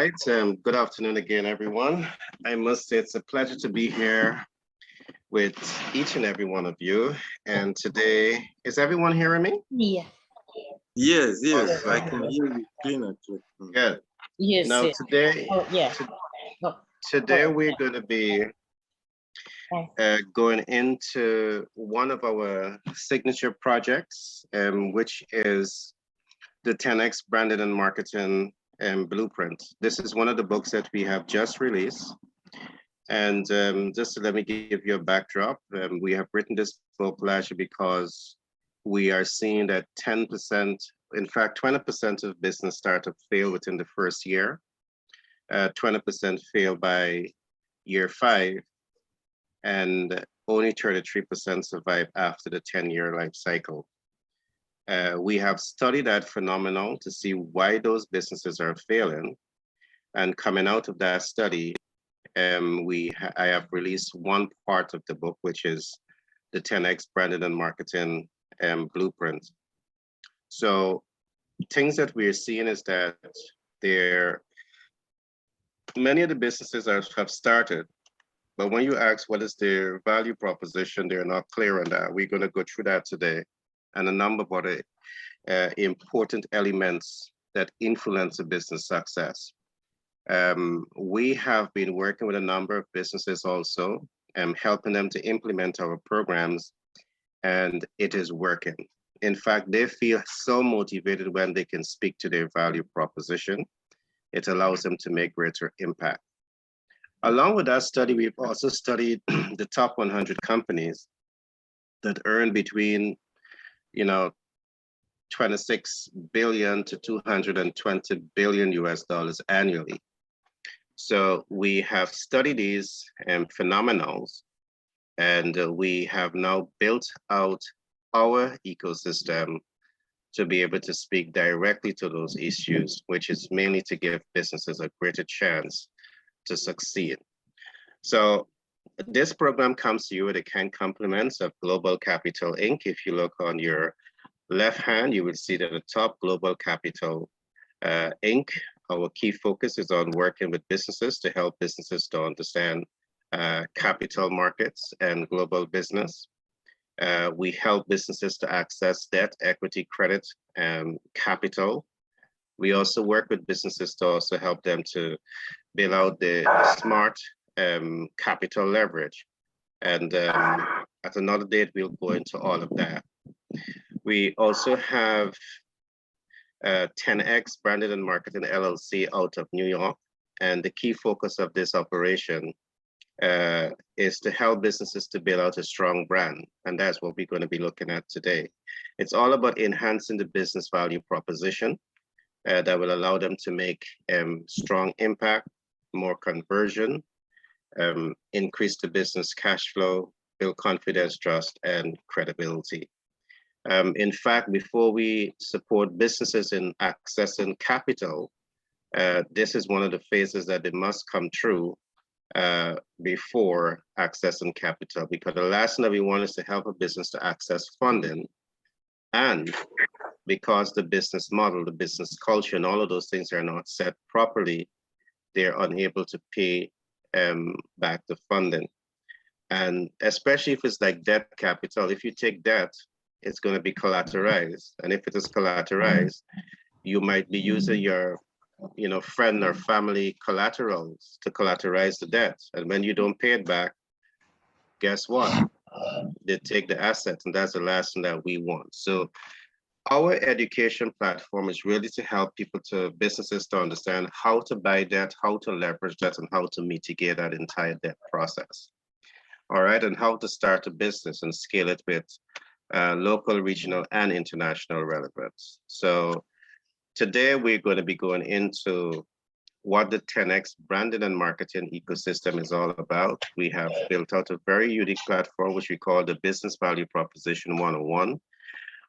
Good afternoon again, everyone. I must say it's a pleasure to be here with each and every one of you. And today, is everyone hearing me? Yeah. Yes, I can hear you clean actually. Good. Yes. Now, Yes. Oh, yeah. Oh, today we're going to be going into one of our signature projects, which is the 10X Branding and Marketing Blueprint. This is one of the books that we have just released. And just to let me give you a backdrop, we have written this book largely because we are seeing that 10%, in fact, 20% of business startups fail within the first year, 20% fail by year 5, and only 33% survive after the 10-year life cycle. We have studied that phenomenon to see why those businesses are failing. And coming out of that study, I have released one part of the book, which is the 10X Branding and Marketing Blueprint. So things that we're seeing is that many of the businesses have started, but when you ask what is their value proposition, they're not clear on that. We're going to go through that today and a number of other important elements that influence a business success. We have been working with a number of businesses also, helping them to implement our programs, and it is working. In fact, they feel so motivated when they can speak to their value proposition. It allows them to make greater impact. Along with that study, we've also studied the top 100 companies that earn between, 26 billion to 220 billion US dollars annually. So we have studied these phenomenals, and we have now built out our ecosystem to be able to speak directly to those issues, which is mainly to give businesses a greater chance to succeed. So this program comes to you with the kind compliments of Global Capital Inc. If you look on your left hand, you will see that the top Global Capital Inc. Our key focus is on working with businesses to help businesses to understand capital markets and global business. We help businesses to access debt, equity, credit, and capital. We also work with businesses to also help them to build out the smart capital leverage. And at another date, we'll go into all of that. We also have 10X Branding and Marketing LLC out of New York. And the key focus of this operation is to help businesses to build out a strong brand. And that's what we're going to be looking at today. It's all about enhancing the business value proposition that will allow them to make strong impact, more conversion, increase the business cash flow, build confidence, trust, and credibility. In fact, before we support businesses in accessing capital, this is one of the phases that they must come through before accessing capital, because the last thing that we want is to help a business to access funding. And because the business model, the business culture, and all of those things are not set properly, they're unable to pay back the funding. And especially if it's like debt capital, if you take debt, it's going to be collateralized. And if it is collateralized, you might be using your friend or family collaterals to collateralize the debt. And when you don't pay it back, guess what? They take the assets, and that's the last thing that we want. So our education platform is really to help businesses to understand how to buy debt, how to leverage debt, and how to mitigate that entire debt process. All right, and how to start a business and scale it with local, regional, and international relevance. So today we're going to be going into what the 10X Branding and Marketing ecosystem is all about. We have built out a very unique platform, which we call the Business Value Proposition 101.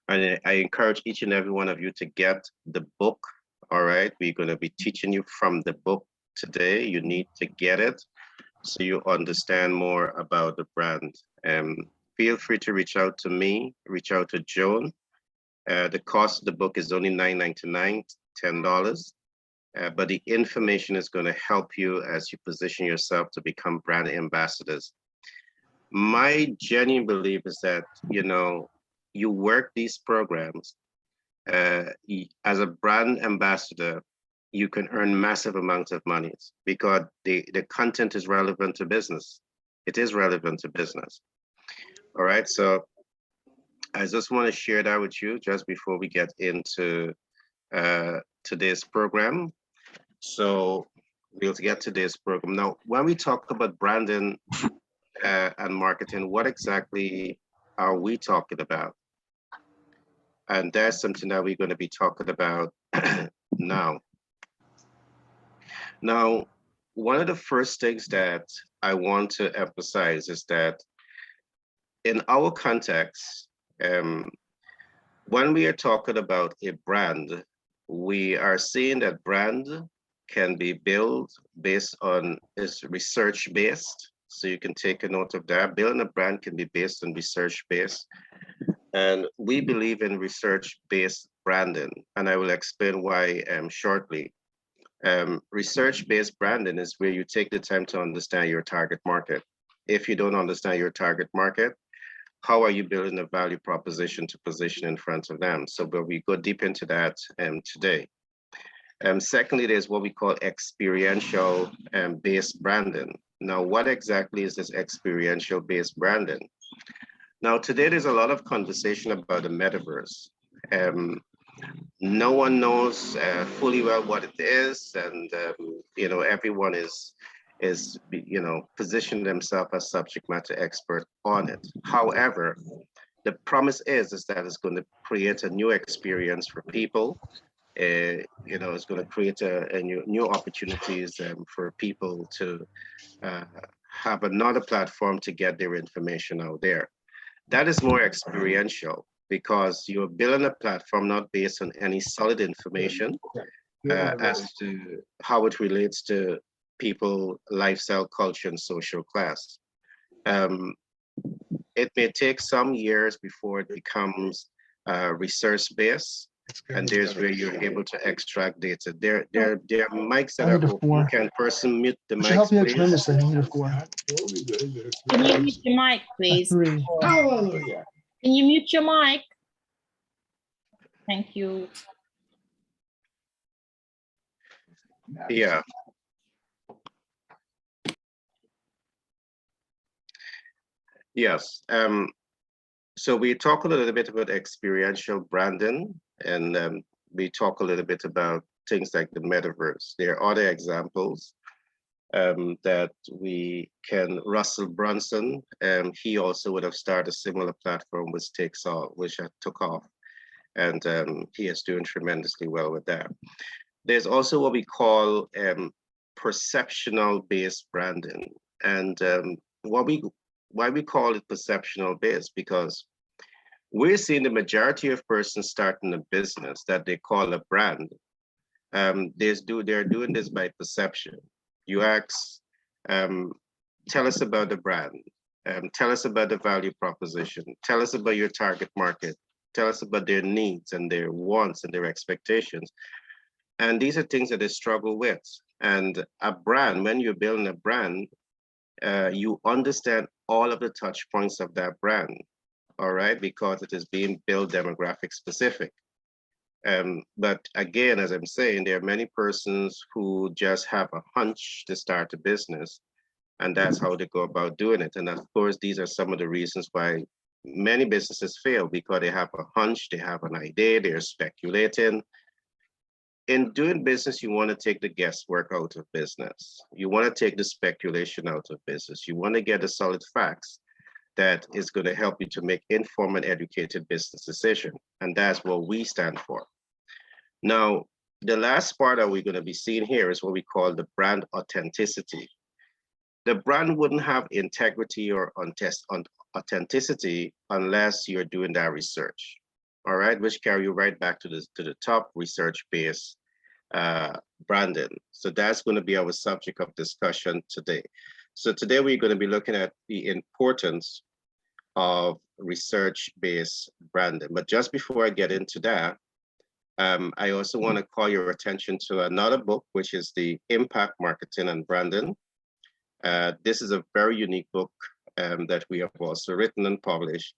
And I encourage each and every one of you to get the book. All right, we're going to be teaching you from the book today. You need to get it so you understand more about the brand. Feel free to reach out to me, reach out to Joan. The cost of the book is only $9.99, $10. but the information is going to help you as you position yourself to become brand ambassadors. My genuine belief is that, you know, you work these programs as a brand ambassador, you can earn massive amounts of money because the content is relevant to business. It is relevant to business. All right, so I just want to share that with you just before we get into today's program. So we'll get to this program. Now, when we talk about branding and marketing, what exactly are we talking about? And that's something that we're going to be talking about now. Now, one of the first things that I want to emphasize is that in our context, when we are talking about a brand, we are seeing that brand can be built based on, is research-based. So you can take a note of that. Building a brand can be based on research-based. And we believe in research-based branding, and I will explain why shortly. Research-based branding is where you take the time to understand your target market. If you don't understand your target market, how are you building a value proposition to position in front of them? So but we go deep into that today. Secondly, there's what we call experiential based branding. Now, what exactly is this experiential based branding? Now, today there's a lot of conversation about the metaverse. No one knows fully well what it is, and you know, everyone is you know, positioning themselves as subject matter expert on it. However, the promise is that it's going to create a new experience for people. You know, it's going to create a new opportunities for people to have another platform to get their information out there. That is more experiential because you're building a platform not based on any solid information as to how it relates to people, lifestyle, culture, and social class. It may take some years before it becomes research-based, and there's where you're able to extract data. There are mics that are open. You can person mute the mics, please. Can you mute your mic, please? Can you mute your mic? Thank you. Yeah. Yes. So we talk a little bit about experiential branding, and we talk a little bit about things like the metaverse. There are other examples that we can. Russell Brunson, he also would have started a similar platform which took off, and he is doing tremendously well with that. There's also what we call perceptional based branding, and why we call it perceptional based, because we're seeing the majority of persons starting a business that they call a brand. They're doing this by perception. You ask, tell us about the brand, tell us about the value proposition, tell us about your target market, tell us about their needs and their wants and their expectations. And these are things that they struggle with. And a brand, when you're building a brand, you understand all of the touch points of that brand, all right, because it is being built demographic specific. But again, as I'm saying, there are many persons who just have a hunch to start a business, and that's how they go about doing it. And of course, these are some of the reasons why many businesses fail, because they have a hunch, they have an idea, they're speculating. In doing business, you want to take the guesswork out of business. You want to take the speculation out of business. You want to get the solid facts that is going to help you to make informed and educated business decision. And that's what we stand for. Now, the last part that we're going to be seeing here is what we call the brand authenticity. The brand wouldn't have integrity or authenticity unless you're doing that research. All right, which carry you right back to the top, research-based branding. So that's going to be our subject of discussion today. So today we're going to be looking at the importance of research-based branding. But just before I get into that, I also want to call your attention to another book, which is the Impact Marketing and Branding. This is a very unique book that we have also written and published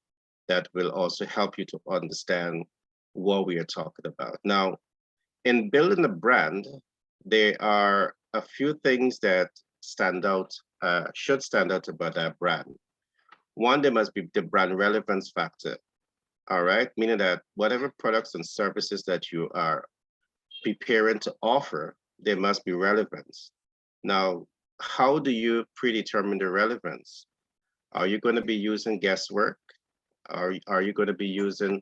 that will also help you to understand what we are talking about. Now, in building a brand, there are a few things that stand out, should stand out about that brand. One, there must be the brand relevance factor. All right, meaning that whatever products and services that you are preparing to offer, there must be relevance. Now, how do you predetermine the relevance? Are you going to be using guesswork? Are you going to be using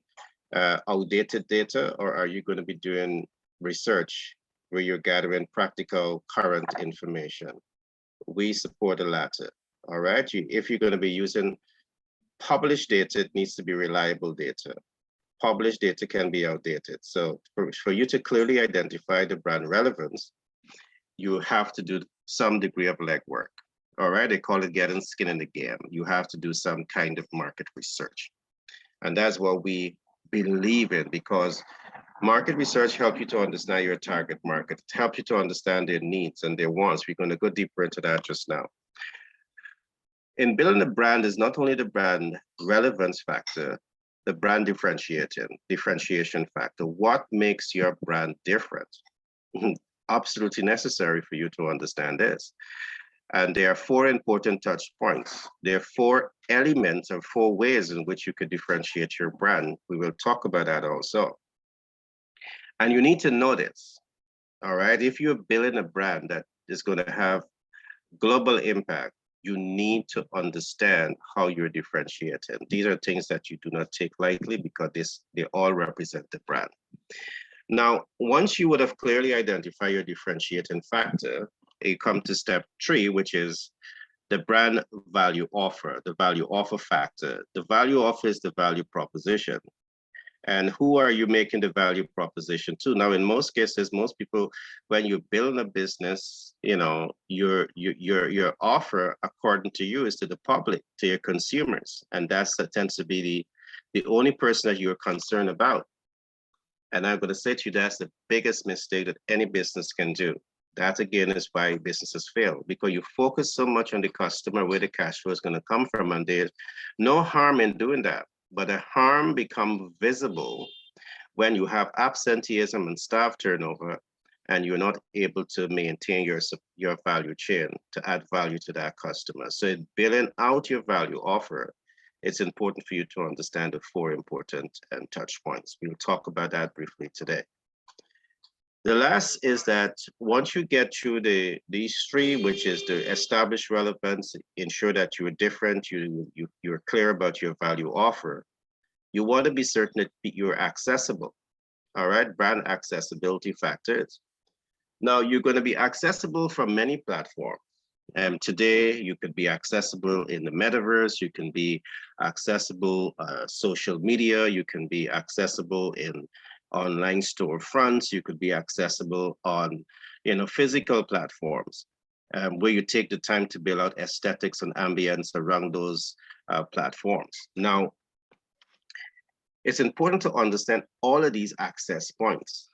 outdated data, or are you going to be doing research where you're gathering practical current information? We support the latter. All right, if you're going to be using published data, it needs to be reliable data. Published data can be outdated. So for you to clearly identify the brand relevance, you have to do some degree of legwork. All right, they call it getting skin in the game. You have to do some kind of market research. And that's what we believe in, because market research helps you to understand your target market. It helps you to understand their needs and their wants. We're going to go deeper into that just now. In building a brand is not only the brand relevance factor, the brand differentiation factor. What makes your brand different? Absolutely necessary for you to understand this. And there are 4 important touch points. There are 4 elements or 4 ways in which you could differentiate your brand. We will talk about that also. And you need to know this, all right? If you're building a brand that is going to have global impact, you need to understand how you're differentiated. These are things that you do not take lightly, because they all represent the brand. Now, once you would have clearly identified your differentiating factor, you come to step 3, which is the brand value offer, the value offer factor. The value offer is the value proposition. And who are you making the value proposition to? Now, in most cases, most people, when you build a business, you know, your offer, according to you, is to the public, to your consumers. And that tends to be the only person that you're concerned about. And I'm going to say to you, that's the biggest mistake that any business can do. That, again, is why businesses fail, because you focus so much on the customer, where the cash flow is going to come from. And there's no harm in doing that. But the harm becomes visible when you have absenteeism and staff turnover, and you're not able to maintain your value chain to add value to that customer. So building out your value offer, it's important for you to understand the 4 important touch points. We'll talk about that briefly today. The last is that once you get through these 3, which is the established relevance, ensure that you're different, you're clear about your value offer, you want to be certain that you're accessible. All right, brand accessibility factors. Now, you're going to be accessible from many platforms. Today, you could be accessible in the metaverse, you can be accessible social media, you can be accessible in online storefronts, you could be accessible on physical platforms, where you take the time to build out aesthetics and ambience around those platforms. Now, it's important to understand all of these access points,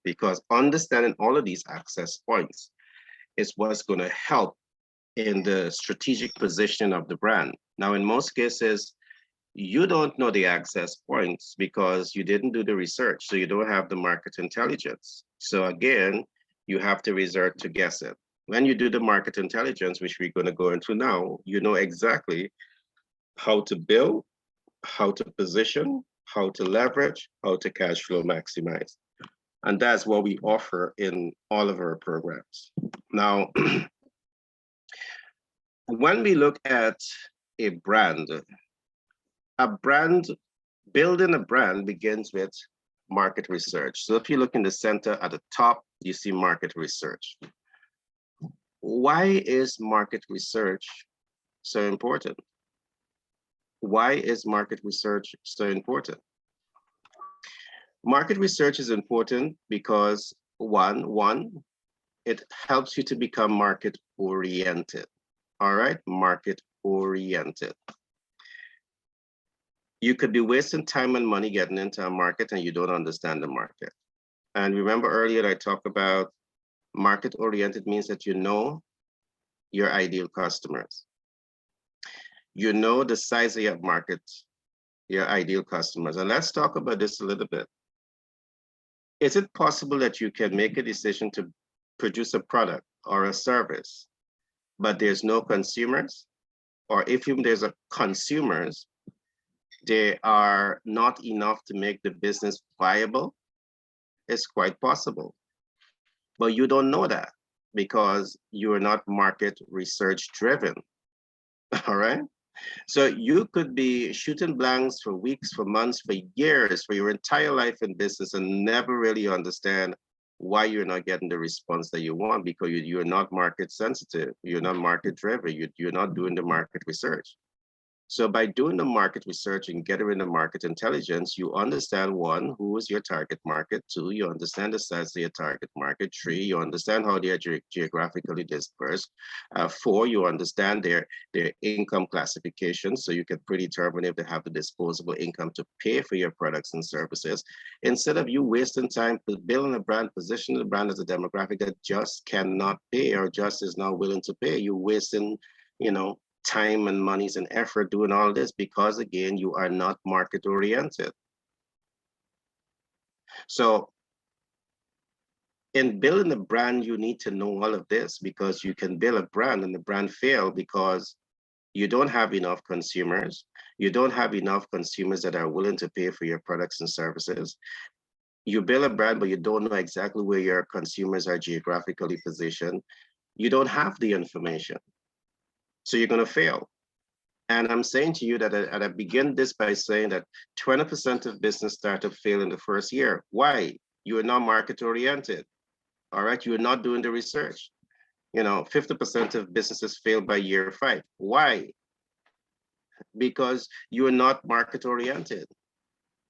because understanding all of these access points is what's going to help in the strategic position of the brand. Now, in most cases, you don't know the access points because you didn't do the research, so you don't have the market intelligence. So again, you have to resort to guessing. When you do the market intelligence, which we're going to go into now, you know exactly how to build, how to position, how to leverage, how to cash flow maximize. And that's what we offer in all of our programs. Now, when we look at a brand, building a brand begins with market research. So if you look in the center at the top, you see market research. Why is market research so important? Why is market research so important? Market research is important because one, it helps you to become market oriented. All right, market oriented. You could be wasting time and money getting into a market and you don't understand the market. And remember earlier I talked about market-oriented means that you know your ideal customers. You know the size of your market, your ideal customers. And let's talk about this a little bit. Is it possible that you can make a decision to produce a product or a service, but there's no consumers? Or if even there's a consumers, they are not enough to make the business viable? It's quite possible. But you don't know that because you are not market research driven. All right. So you could be shooting blanks for weeks, for months, for years, for your entire life in business and never really understand why you're not getting the response that you want because you're not market sensitive, you're not market driven, you're not doing the market research. So by doing the market research and gathering the market intelligence, you understand one, who is your target market, two, you understand the size of your target market, three, you understand how they are geographically dispersed, four, you understand their income classification, so you can predetermine if they have the disposable income to pay for your products and services. Instead of you wasting time building a brand, positioning the brand as a demographic that just cannot pay or just is not willing to pay, you're wasting, time and monies and effort doing all this because again, you are not market oriented. So in building a brand, you need to know all of this because you can build a brand and the brand fail because you don't have enough consumers. You don't have enough consumers that are willing to pay for your products and services. You build a brand, but you don't know exactly where your consumers are geographically positioned. You don't have the information. So you're going to fail. And I'm saying to you that I begin this by saying that 20% of business startups fail in the first year. Why? You are not market oriented. All right. You're not doing the research. 50% of businesses fail by year 5. Why? Because you are not market oriented.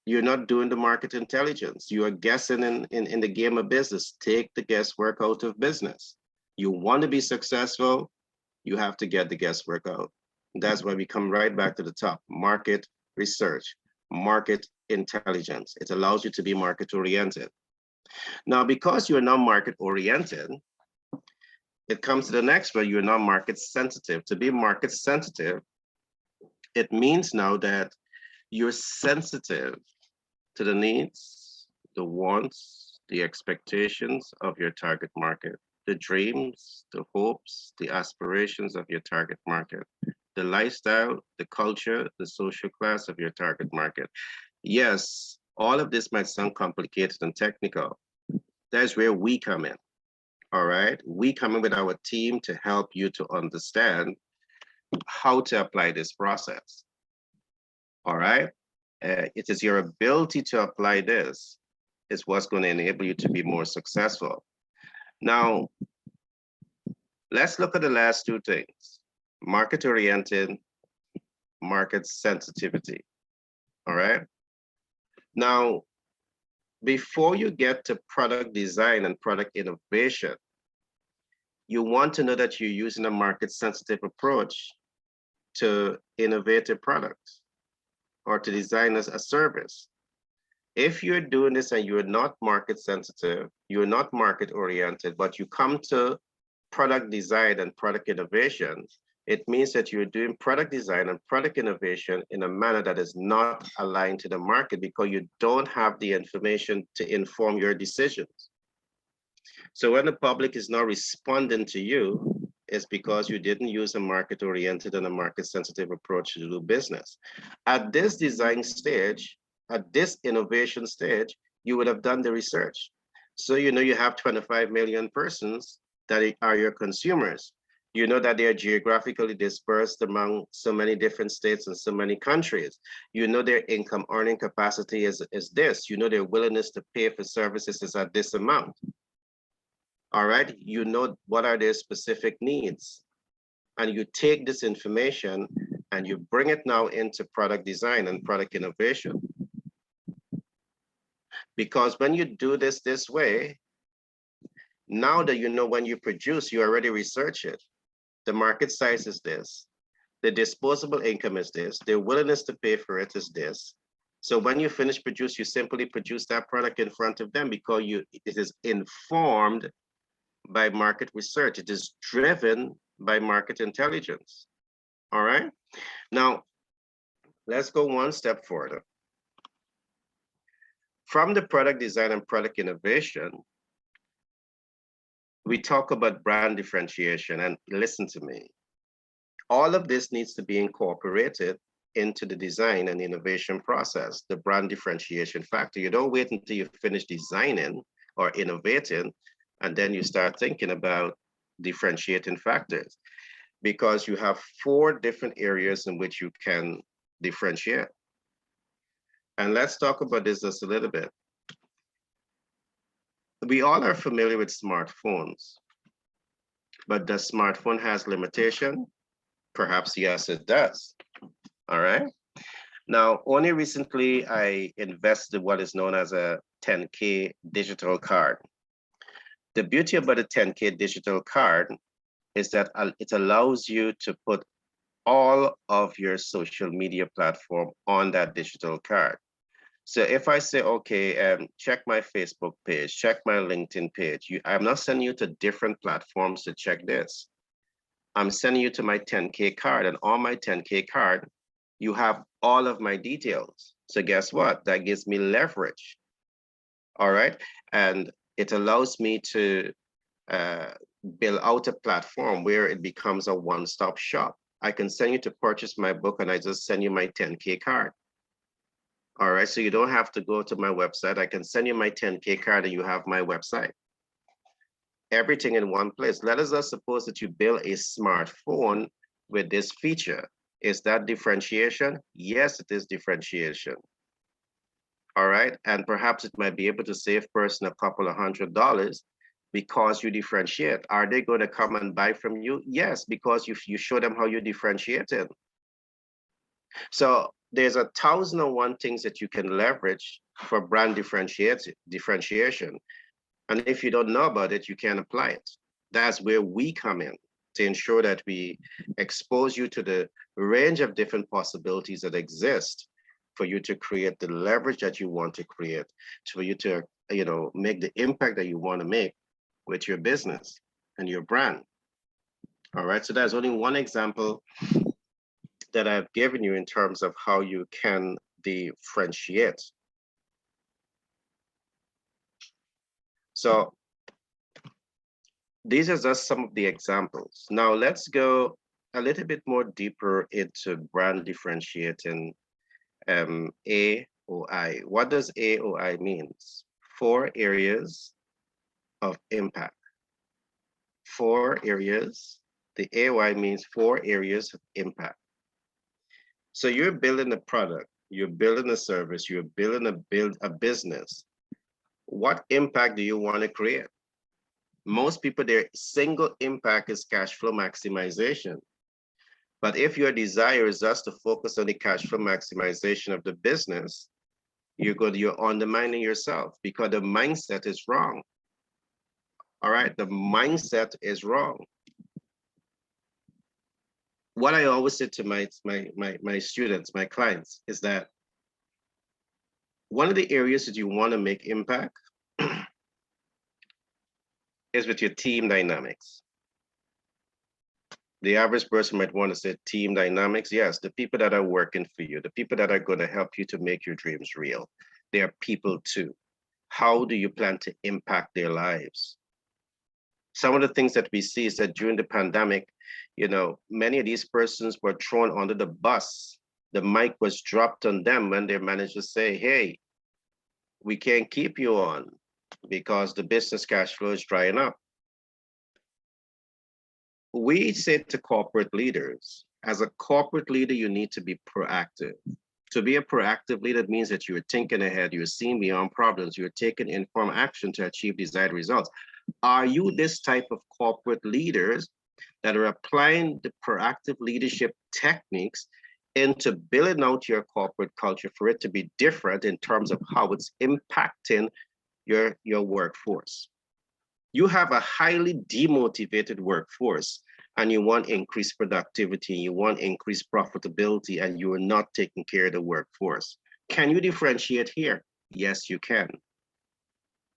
You're not doing the market intelligence. You are guessing in the game of business. Take the guesswork out of business. You want to be successful, you have to get the guesswork out. That's why we come right back to the top. Market research, market intelligence. It allows you to be market oriented. Now, because you're not market oriented, it comes to the next one, you're not market sensitive. To be market sensitive, it means now that you're sensitive to the needs, the wants, the expectations of your target market, the dreams, the hopes, the aspirations of your target market, the lifestyle, the culture, the social class of your target market. Yes, all of this might sound complicated and technical. That's where we come in, all right? We come in with our team to help you to understand how to apply this process, all right? It is your ability to apply this is what's going to enable you to be more successful. Now, let's look at the last two things, market-oriented, market sensitivity, all right? Now, before you get to product design and product innovation, you want to know that you're using a market-sensitive approach to innovate a product or to design a service. If you're doing this and you're not market sensitive, you're not market oriented, but you come to product design and product innovation, it means that you're doing product design and product innovation in a manner that is not aligned to the market because you don't have the information to inform your decisions. So when the public is not responding to you, it's because you didn't use a market oriented and a market sensitive approach to do business. At this design stage, at this innovation stage, you would have done the research. So you have 25 million persons that are your consumers. You know that they are geographically dispersed among so many different states and so many countries. You know their income earning capacity is this. You know their willingness to pay for services is at this amount. All right, you know what are their specific needs. And you take this information and you bring it now into product design and product innovation. Because when you do this way, now that you know when you produce, you already research it. The market size is this. The disposable income is this. The willingness to pay for it is this. So when you finish produce, you simply produce that product in front of them because it is informed by market research. It is driven by market intelligence. All right. Now, let's go one step further. From the product design and product innovation, we talk about brand differentiation, and listen to me. All of this needs to be incorporated into the design and innovation process, the brand differentiation factor. You don't wait until you finish designing or innovating, and then you start thinking about differentiating factors, because you have 4 different areas in which you can differentiate. And let's talk about this just a little bit. We all are familiar with smartphones, but does smartphone has limitation? Perhaps yes, it does. All right. Now, only recently I invested what is known as a 10K digital card. The beauty about a 10K digital card is that it allows you to put all of your social media platform on that digital card. So if I say, okay, check my Facebook page, check my LinkedIn page, I'm not sending you to different platforms to check this. I'm sending you to my 10K card, and on my 10K card, you have all of my details. So guess what? That gives me leverage. All right. And it allows me to build out a platform where it becomes a one-stop shop. I can send you to purchase my book, and I just send you my 10K card. All right, so you don't have to go to my website. I can send you my 10K card and you have my website. Everything in one place. Let us just suppose that you build a smartphone with this feature. Is that differentiation? Yes, it is differentiation. All right, and perhaps it might be able to save person a couple of $100 because you differentiate. Are they going to come and buy from you? Yes, because you show them how you differentiated. So there's 1,001 things that you can leverage for brand differentiation. And if you don't know about it, you can't apply it. That's where we come in, to ensure that we expose you to the range of different possibilities that exist for you to create the leverage that you want to create, for you to make the impact that you want to make with your business and your brand. All right, so that's only one example that I've given you in terms of how you can differentiate. So these are just some of the examples. Now let's go a little bit more deeper into brand differentiating AOI. What does AOI means? 4 areas of impact. 4 areas. The AOI means 4 areas of impact. So you're building a product, you're building a service, you're building a business. What impact do you want to create? Most people, their single impact is cash flow maximization. But if your desire is just to focus on the cash flow maximization of the business, you're undermining yourself because the mindset is wrong. All right, the mindset is wrong. What I always say to my students, my clients, is that one of the areas that you want to make impact is with your team dynamics. The average person might want to say team dynamics. Yes, the people that are working for you, the people that are going to help you to make your dreams real, they are people too. How do you plan to impact their lives? Some of the things that we see is that during the pandemic, many of these persons were thrown under the bus. The mic was dropped on them when their managers say, hey, we can't keep you on because the business cash flow is drying up. We say to corporate leaders, as a corporate leader, you need to be proactive. To be a proactive leader means that you're thinking ahead, you're seeing beyond problems, you're taking informed action to achieve desired results. Are you this type of corporate leaders that are applying the proactive leadership techniques into building out your corporate culture for it to be different in terms of how it's impacting your workforce? You have a highly demotivated workforce and you want increased productivity, you want increased profitability, and you are not taking care of the workforce. Can you differentiate here? Yes, you can.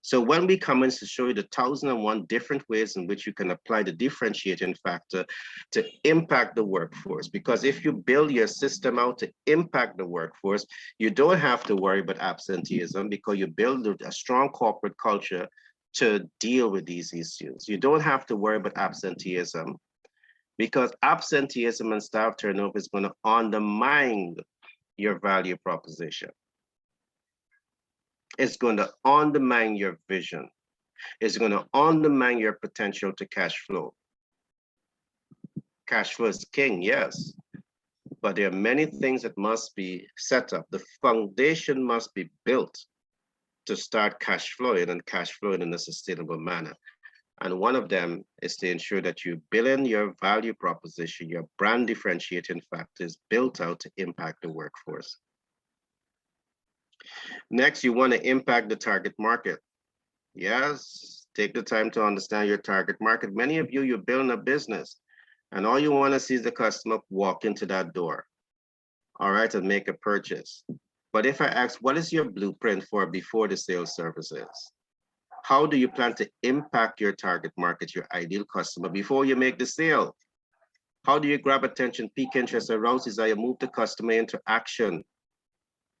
So when we come in to show you the 1,001 different ways in which you can apply the differentiating factor to impact the workforce, because if you build your system out to impact the workforce, you don't have to worry about absenteeism because you build a strong corporate culture to deal with these issues. You don't have to worry about absenteeism because absenteeism and staff turnover is going to undermine your value proposition. It's going to undermine your vision. It's going to undermine your potential to cash flow. Cash flow is king, yes, but there are many things that must be set up. The foundation must be built to start cash flowing and cash flowing in a sustainable manner. And one of them is to ensure that you build in your value proposition, your brand differentiating factors built out to impact the workforce. Next, you want to impact the target market. Yes, take the time to understand your target market. Many of you, you're building a business and all you want to see is the customer walk into that door, all right, and make a purchase. But if I ask, what is your blueprint for before the sales services? How do you plan to impact your target market, your ideal customer, before you make the sale? How do you grab attention, pique interest, arouse desire, move the customer into action,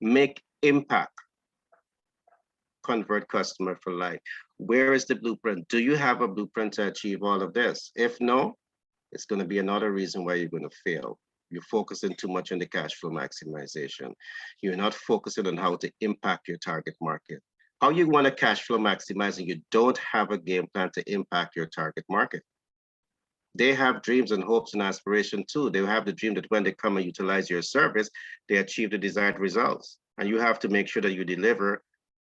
make impact, convert customer for life? Where is the blueprint? Do you have a blueprint to achieve all of this? If no, it's going to be another reason why you're going to fail. You're focusing too much on the cash flow maximization. You're not focusing on how to impact your target market. How you want to cash flow maximize and you don't have a game plan to impact your target market. They have dreams and hopes and aspirations too. They have the dream that when they come and utilize your service, they achieve the desired results. And you have to make sure that you deliver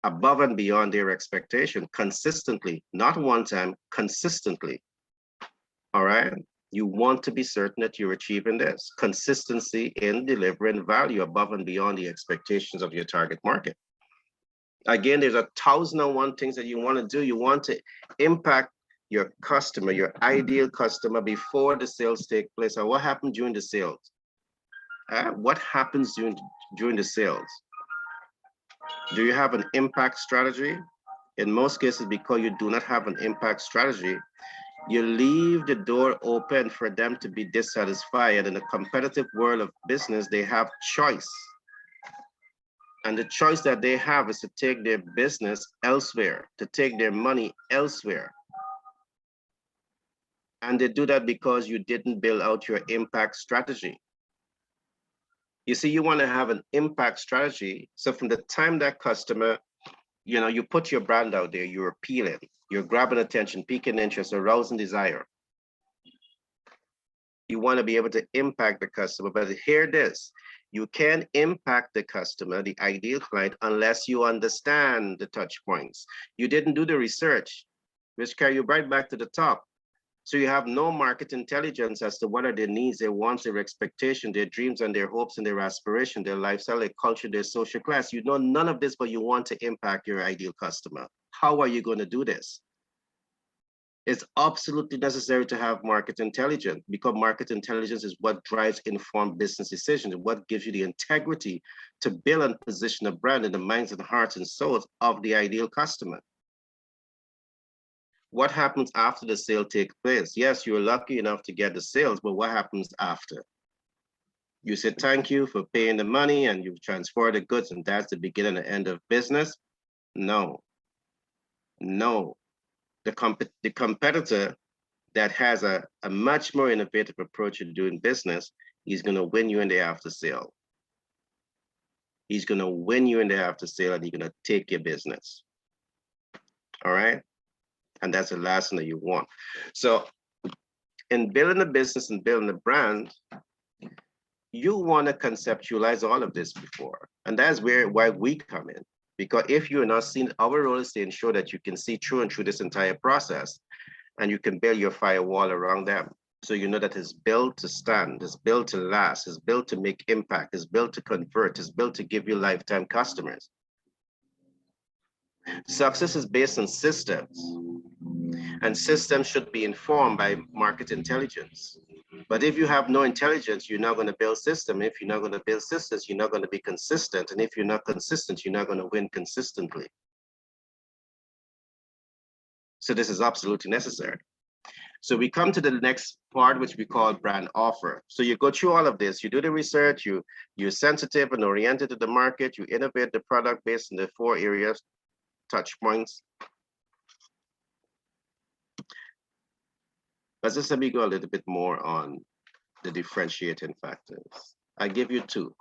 above and beyond their expectation consistently, not one time, consistently. All right. You want to be certain that you're achieving this consistency in delivering value above and beyond the expectations of your target market. Again, there's 1,001 things that you want to do. You want to impact your customer, your ideal customer before the sales take place. And what happened during the sales? What happens during the sales? Do you have an impact strategy? In most cases, because you do not have an impact strategy, you leave the door open for them to be dissatisfied. In the competitive world of business, they have choice. And the choice that they have is to take their business elsewhere, to take their money elsewhere. And they do that because you didn't build out your impact strategy. You see, you want to have an impact strategy. So from the time that customer, you put your brand out there, you're appealing, you're grabbing attention, piquing interest, arousing desire. You want to be able to impact the customer, but hear this. You can't impact the customer, the ideal client, unless you understand the touch points. You didn't do the research, which carry you right back to the top. So you have no market intelligence as to what are their needs, their wants, their expectations, their dreams and their hopes and their aspirations, their lifestyle, their culture, their social class. You know none of this, but you want to impact your ideal customer. How are you going to do this? It's absolutely necessary to have market intelligence, because market intelligence is what drives informed business decisions, and what gives you the integrity to build and position a brand in the minds and hearts and souls of the ideal customer. What happens after the sale takes place? Yes, you're lucky enough to get the sales, but what happens after? You say thank you for paying the money and you transfer the goods and that's the beginning and end of business? No. The competitor that has a much more innovative approach to doing business, he's going to win you in the after sale. He's going to win you in the after sale and he's going to take your business. All right? And that's the last thing that you want. So in building a business and building a brand, you want to conceptualize all of this before. And that's why we come in. Because if you're not seeing, our role is to ensure that you can see through and through this entire process and you can build your firewall around them. So you know that it's built to stand, it's built to last, it's built to make impact, it's built to convert, it's built to give you lifetime customers. Success is based on systems, and systems should be informed by market intelligence. But if you have no intelligence, you're not going to build system. If you're not going to build systems, you're not going to be consistent. And if you're not consistent, you're not going to win consistently. So this is absolutely necessary. So we come to the next part, which we call brand offer. So you go through all of this, you do the research, you're sensitive and oriented to the market, you innovate the product based on the 4 areas, touch points. But just let me go a little bit more on the differentiating factors. I give you 2.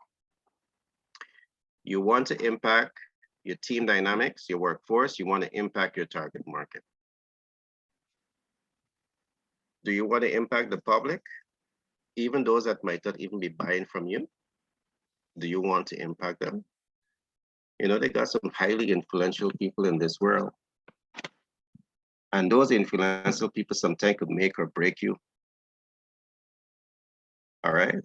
You want to impact your team dynamics, your workforce, you want to impact your target market. Do you want to impact the public? Even those that might not even be buying from you? Do you want to impact them? You know, they got some highly influential people in this world. And those influential people sometimes could make or break you. All right?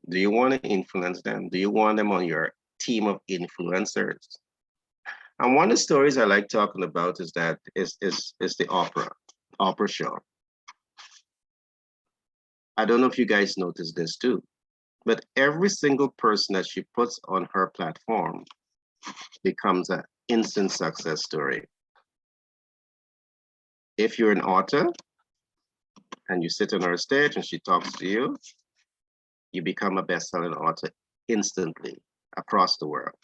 Do you want to influence them? Do you want them on your team of influencers? And one of the stories I like talking about is that is the opera show. I don't know if you guys noticed this too, but every single person that she puts on her platform becomes an instant success story. If you're an author and you sit on her stage and she talks to you, you become a best-selling author instantly across the world.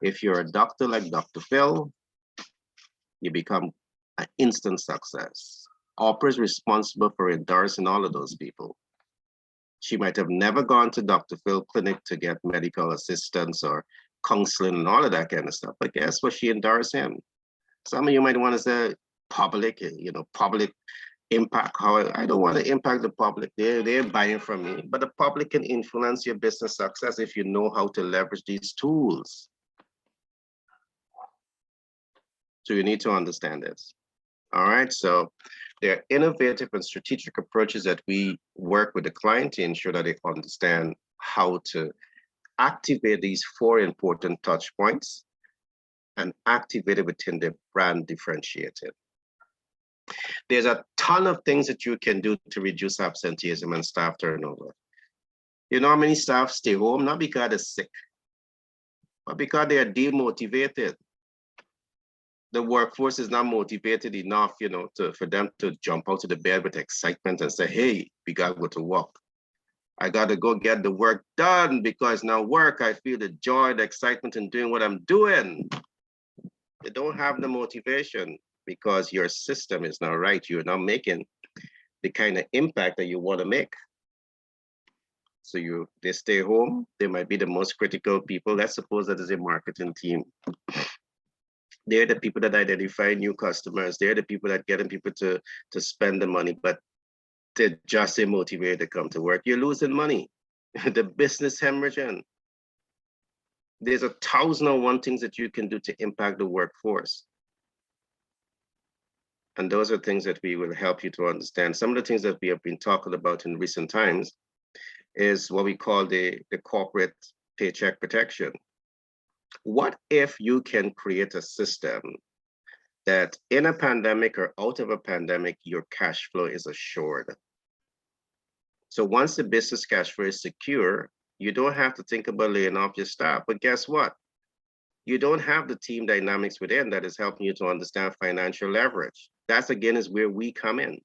If you're a doctor like Dr. Phil, you become an instant success. Oprah is responsible for endorsing all of those people. She might have never gone to Dr. Phil clinic to get medical assistance or counseling and all of that kind of stuff, but guess what? She endorsed him. Some of you might want to say public, public impact. How I don't want to impact the public. They're buying from me, but the public can influence your business success if you know how to leverage these tools. So you need to understand this. All right, so there are innovative and strategic approaches that we work with the client to ensure that they understand how to activate these 4 important touch points and activate it within the brand differentiated. There's a ton of things that you can do to reduce absenteeism and staff turnover. You know how many staff stay home, not because they're sick, but because they are demotivated. The workforce is not motivated enough, for them to jump out of the bed with excitement and say, hey, we got to go to work. I got to go get the work done because now work, I feel the joy, the excitement in doing what I'm doing. They don't have the motivation because your system is not right. You're not making the kind of impact that you want to make. So they stay home. They might be the most critical people. Let's suppose that is a marketing team. They're the people that identify new customers. They're the people that getting people to spend the money, but they're just motivated to come to work. You're losing money. The business hemorrhaging. There's 1,001 things that you can do to impact the workforce. And those are things that we will help you to understand. Some of the things that we have been talking about in recent times is what we call the corporate paycheck protection. What if you can create a system that in a pandemic or out of a pandemic, your cash flow is assured? So once the business cash flow is secure, you don't have to think about laying off your staff. But guess what? You don't have the team dynamics within that is helping you to understand financial leverage. That's again is where we come in.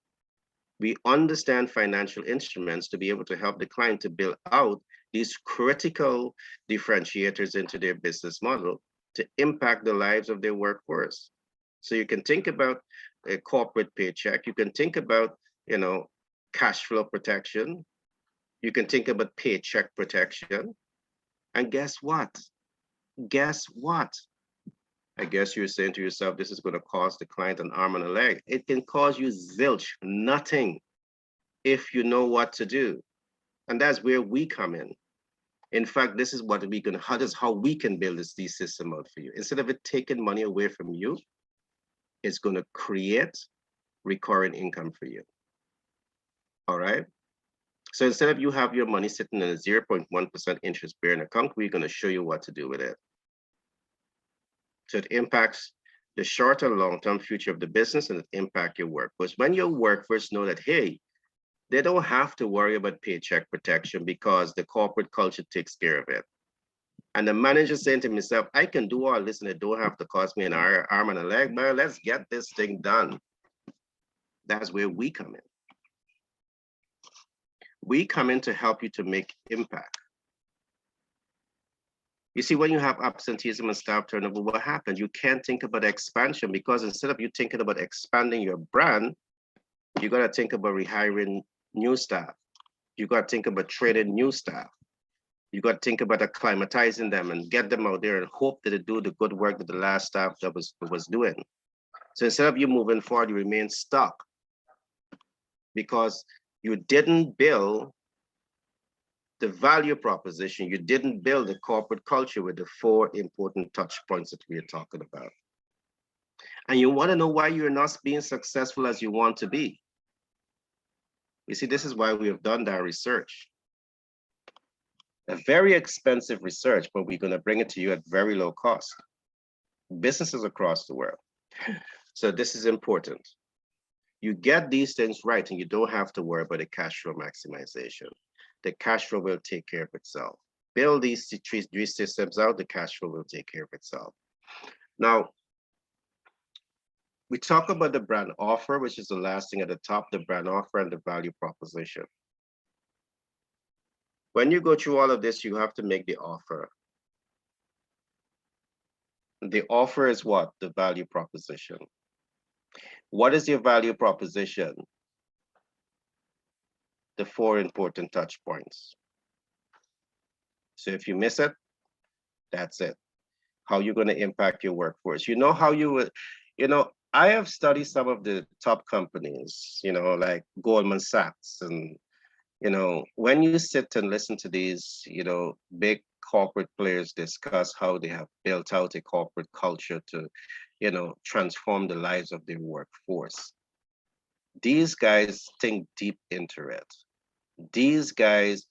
We understand financial instruments to be able to help the client to build out these critical differentiators into their business model to impact the lives of their workforce. So you can think about a corporate paycheck. You can think about, cash flow protection. You can think about paycheck protection. And guess what? Guess what? I guess you're saying to yourself, this is going to cost the client an arm and a leg. It can cause you zilch, nothing, if you know what to do. And that's where we come in. In fact, this is what we can, how we can build these system out for you. Instead of it taking money away from you, it's going to create recurring income for you. All right. So instead of you have your money sitting in a 0.1% interest bearing account, we're going to show you what to do with it. So it impacts the short and long-term future of the business and it impacts your workforce. When your workforce know that, hey, They don't have to worry about paycheck protection because the corporate culture takes care of it. And the manager saying to himself, I can do all this and it don't have to cost me an arm and a leg, but let's get this thing done. That's where we come in. We come in to help you to make impact. You see, when you have absenteeism and staff turnover, what happens? You can't think about expansion because instead of you thinking about expanding your brand, you got to think about rehiring new staff. You got to think about training new staff. You got to think about acclimatizing them and get them out there and hope that they do the good work that the last staff that was doing. So instead of you moving forward, you remain stuck because you didn't build the value proposition. You didn't build the corporate culture with the 4 important touch points that we are talking about. And you want to know why you're not being successful as you want to be. You see, this is why we have done that research. A very expensive research, but we're going to bring it to you at very low cost. Businesses across the world. So this is important. You get these things right and you don't have to worry about the cash flow maximization. The cash flow will take care of itself. Build these 3 systems out, the cash flow will take care of itself. Now, we talk about the brand offer, which is the last thing at the top, the brand offer and the value proposition. When you go through all of this, you have to make the offer. The offer is what? The value proposition. What is your value proposition? The 4 important touch points. So if you miss it, that's it. How you're going to impact your workforce. You know how you would, I have studied some of the top companies, like Goldman Sachs. And, when you sit and listen to these, big corporate players discuss how they have built out a corporate culture to, transform the lives of their workforce. These guys think deep into it. These guys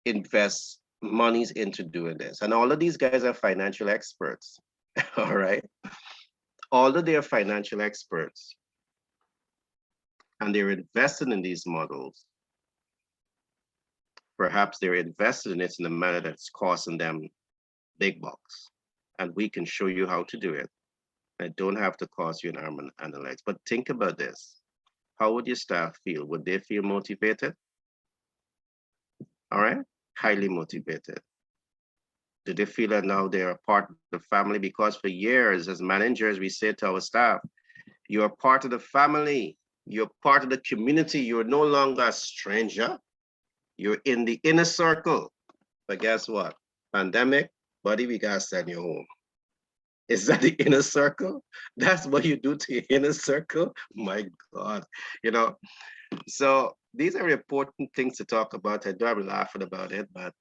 invest monies into doing this. And all of these guys are financial experts, all right? All of they are financial experts and they're invested in these models. Perhaps they're invested in it in a manner that's costing them big bucks. And we can show you how to do it. It don't have to cost you an arm and a leg. But think about this. How would your staff feel? Would they feel motivated? All right, highly motivated. Do they feel that now they're a part of the family? Because for years, as managers, we say to our staff, you're part of the family. You're part of the community. You're no longer a stranger. You're in the inner circle. But guess what? Pandemic, buddy, we got to send you home. Is that the inner circle? That's what you do to your inner circle? My God, So these are important things to talk about. I know I'm laughing about it, but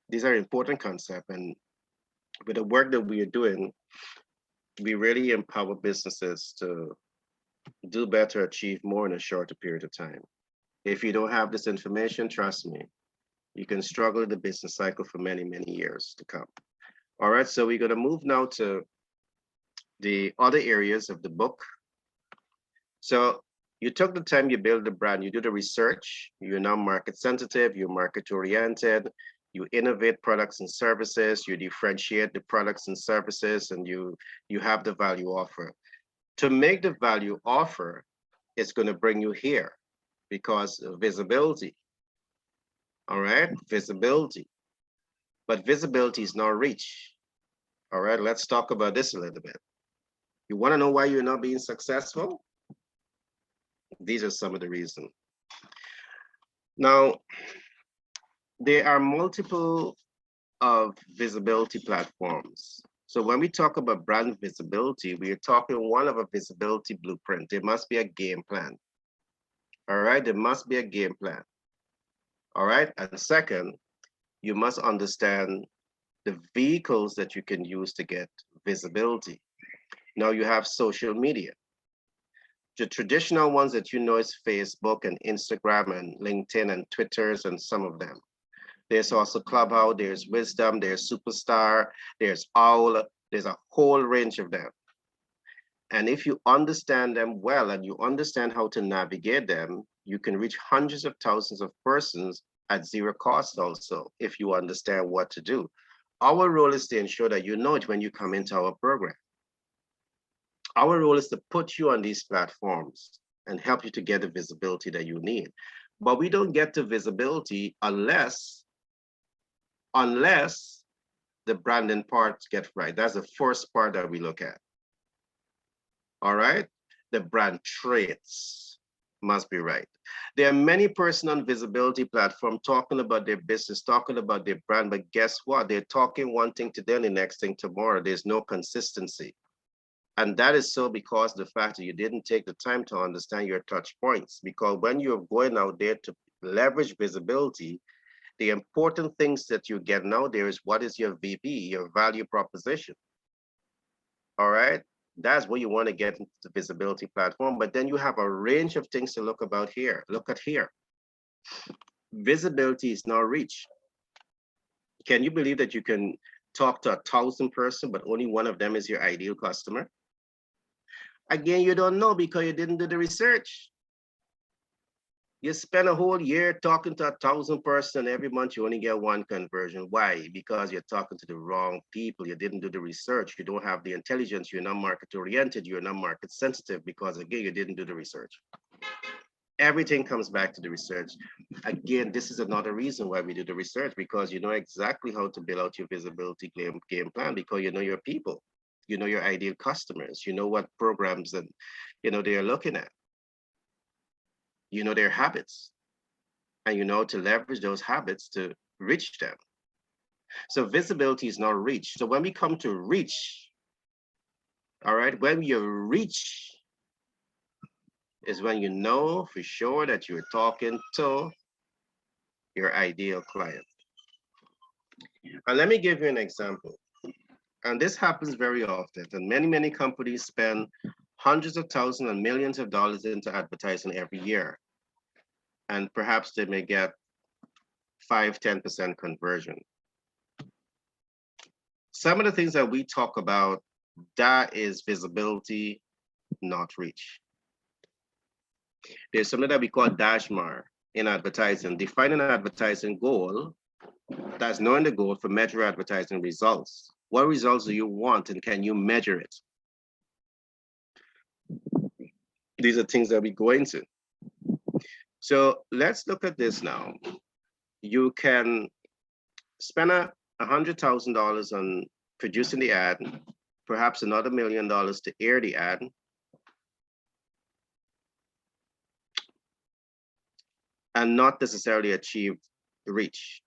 these are important concepts. And with the work that we are doing, we really empower businesses to do better, achieve more in a shorter period of time. If you don't have this information, trust me, you can struggle in the business cycle for many, many years to come. All right, so we're going to move now to the other areas of the book. So you took the time, you build the brand, you do the research, you're now market sensitive, you're market oriented, you innovate products and services, you differentiate the products and services, and you have the value offer. To make the value offer, it's going to bring you here because of visibility. All right, visibility. But visibility is not reach. All right, let's talk about this a little bit. You want to know why you're not being successful? These are some of the reasons. Now, there are multiple of visibility platforms. So when we talk about brand visibility, we are talking one of a visibility blueprint. There must be a game plan. All right, there must be a game plan. All right, and second, you must understand the vehicles that you can use to get visibility. Now you have social media. The traditional ones that you know is Facebook and Instagram and LinkedIn and Twitters and some of them. There's also Clubhouse, there's Wisdom, there's Superstar, there's Owl, there's a whole range of them. And if you understand them well and you understand how to navigate them, You can reach hundreds of thousands of persons at zero cost also, if you understand what to do. Our role is to ensure that you know it when you come into our program. Our role is to put you on these platforms and help you to get the visibility that you need. But we don't get the visibility unless the branding part gets right. That's the first part that we look at. All right, the brand traits must be right. There are many person on visibility platform talking about their business, talking about their brand, but guess what? They're talking one thing today and the next thing tomorrow. There's no consistency. And that is so because the fact that you didn't take the time to understand your touch points. Because when you're going out there to leverage visibility, the important things that you get out there is what is your VP, your value proposition. All right, that's what you want to get into the visibility platform. But then you have a range of things to look about here. Look at here. Visibility is now reach. Can you believe that you can talk to 1,000 person, but only one of them is your ideal customer? Again, you don't know because you didn't do the research. You spend a whole year talking to 1,000 person, every month you only get one conversion. Why? Because you're talking to the wrong people. You didn't do the research. You don't have the intelligence. You're not market oriented. You're not market sensitive because again, you didn't do the research. Everything comes back to the research. Again, this is another reason why we do the research, because you know exactly how to build out your visibility game plan, because you know your people. You know your ideal customers, you know what programs that they are looking at. You know their habits, and you know to leverage those habits to reach them. So visibility is not reach. So when we come to reach, all right, when you reach is when you know for sure that you're talking to your ideal client. And let me give you an example. And this happens very often. And many companies spend hundreds of thousands and millions of dollars into advertising every year. And perhaps they may get 5–10% conversion. Some of the things that we talk about, that is visibility, not reach. There's something that we call DashMar in advertising. Define an advertising goal. That's knowing the goal for measure advertising results. What results do you want and can you measure it? These are things that we go into. So let's look at this now. You can spend $100,000 on producing the ad, perhaps another $1 million to air the ad. And not necessarily achieve reach.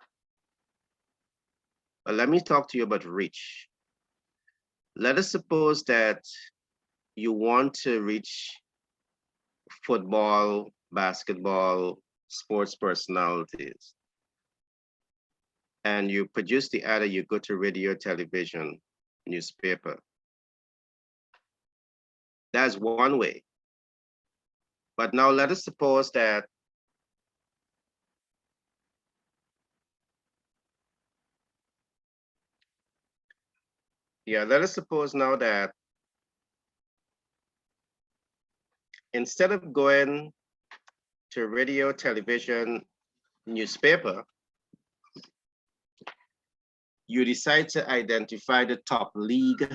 But let me talk to you about reach. Let us suppose that you want to reach football, basketball, sports personalities. And you produce the ad, you go to radio, television, newspaper. That's one way. But now let us suppose that let us suppose now that instead of going to radio, television, newspaper, you decide to identify the top league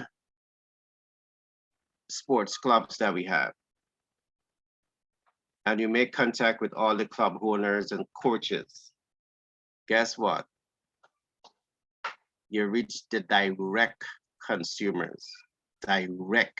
sports clubs that we have. And you make contact with all the club owners and coaches. Guess what? You reach the direct consumers, direct.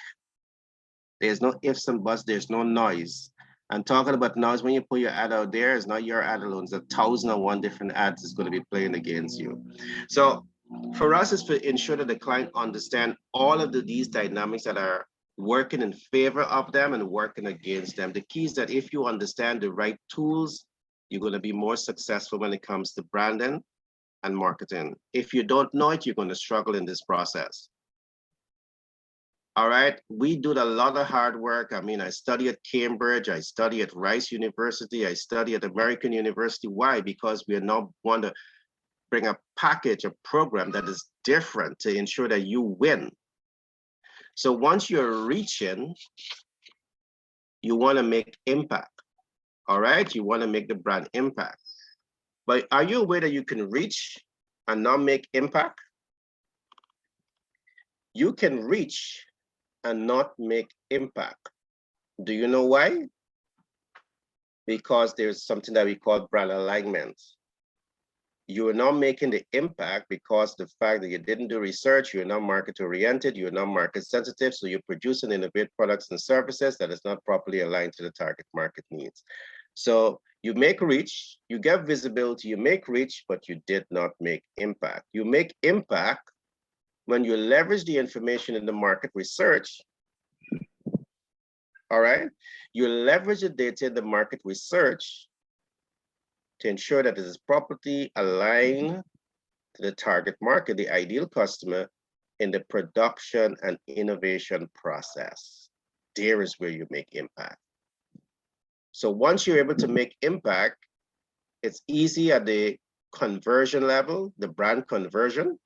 There's no ifs and buts, there's no noise. And talking about noise, when you put your ad out there, it's not your ad alone, it's 1,001 different ads is going to be playing against you. So for us, is to ensure that the client understand all of these dynamics that are working in favor of them and working against them. The key is that if you understand the right tools, you're going to be more successful when it comes to branding and marketing. If you don't know it, you're going to struggle in this process. All right, we do a lot of hard work. I mean, I study at Cambridge, I study at Rice University, I study at American University. Why? Because we now want to bring a package, a program that is different to ensure that you win. So once you're reaching, you want to make impact. All right, you want to make the brand impact. But are you aware that you can reach and not make impact? You can reach and not make impact. Do you know why? Because there's something that we call brand alignment. You are not making the impact because the fact that you didn't do research, you're not market oriented, you're not market sensitive, so you produce and innovate products and services that is not properly aligned to the target market needs. So you make reach, you get visibility, you make reach, but you did not make impact. You make impact when you leverage the information in the market research. All right, you leverage the data in the market research to ensure that it is properly aligned to the target market, the ideal customer, in the production and innovation process. There is where you make impact. So once you're able to make impact, it's easy at the conversion level, the brand conversion.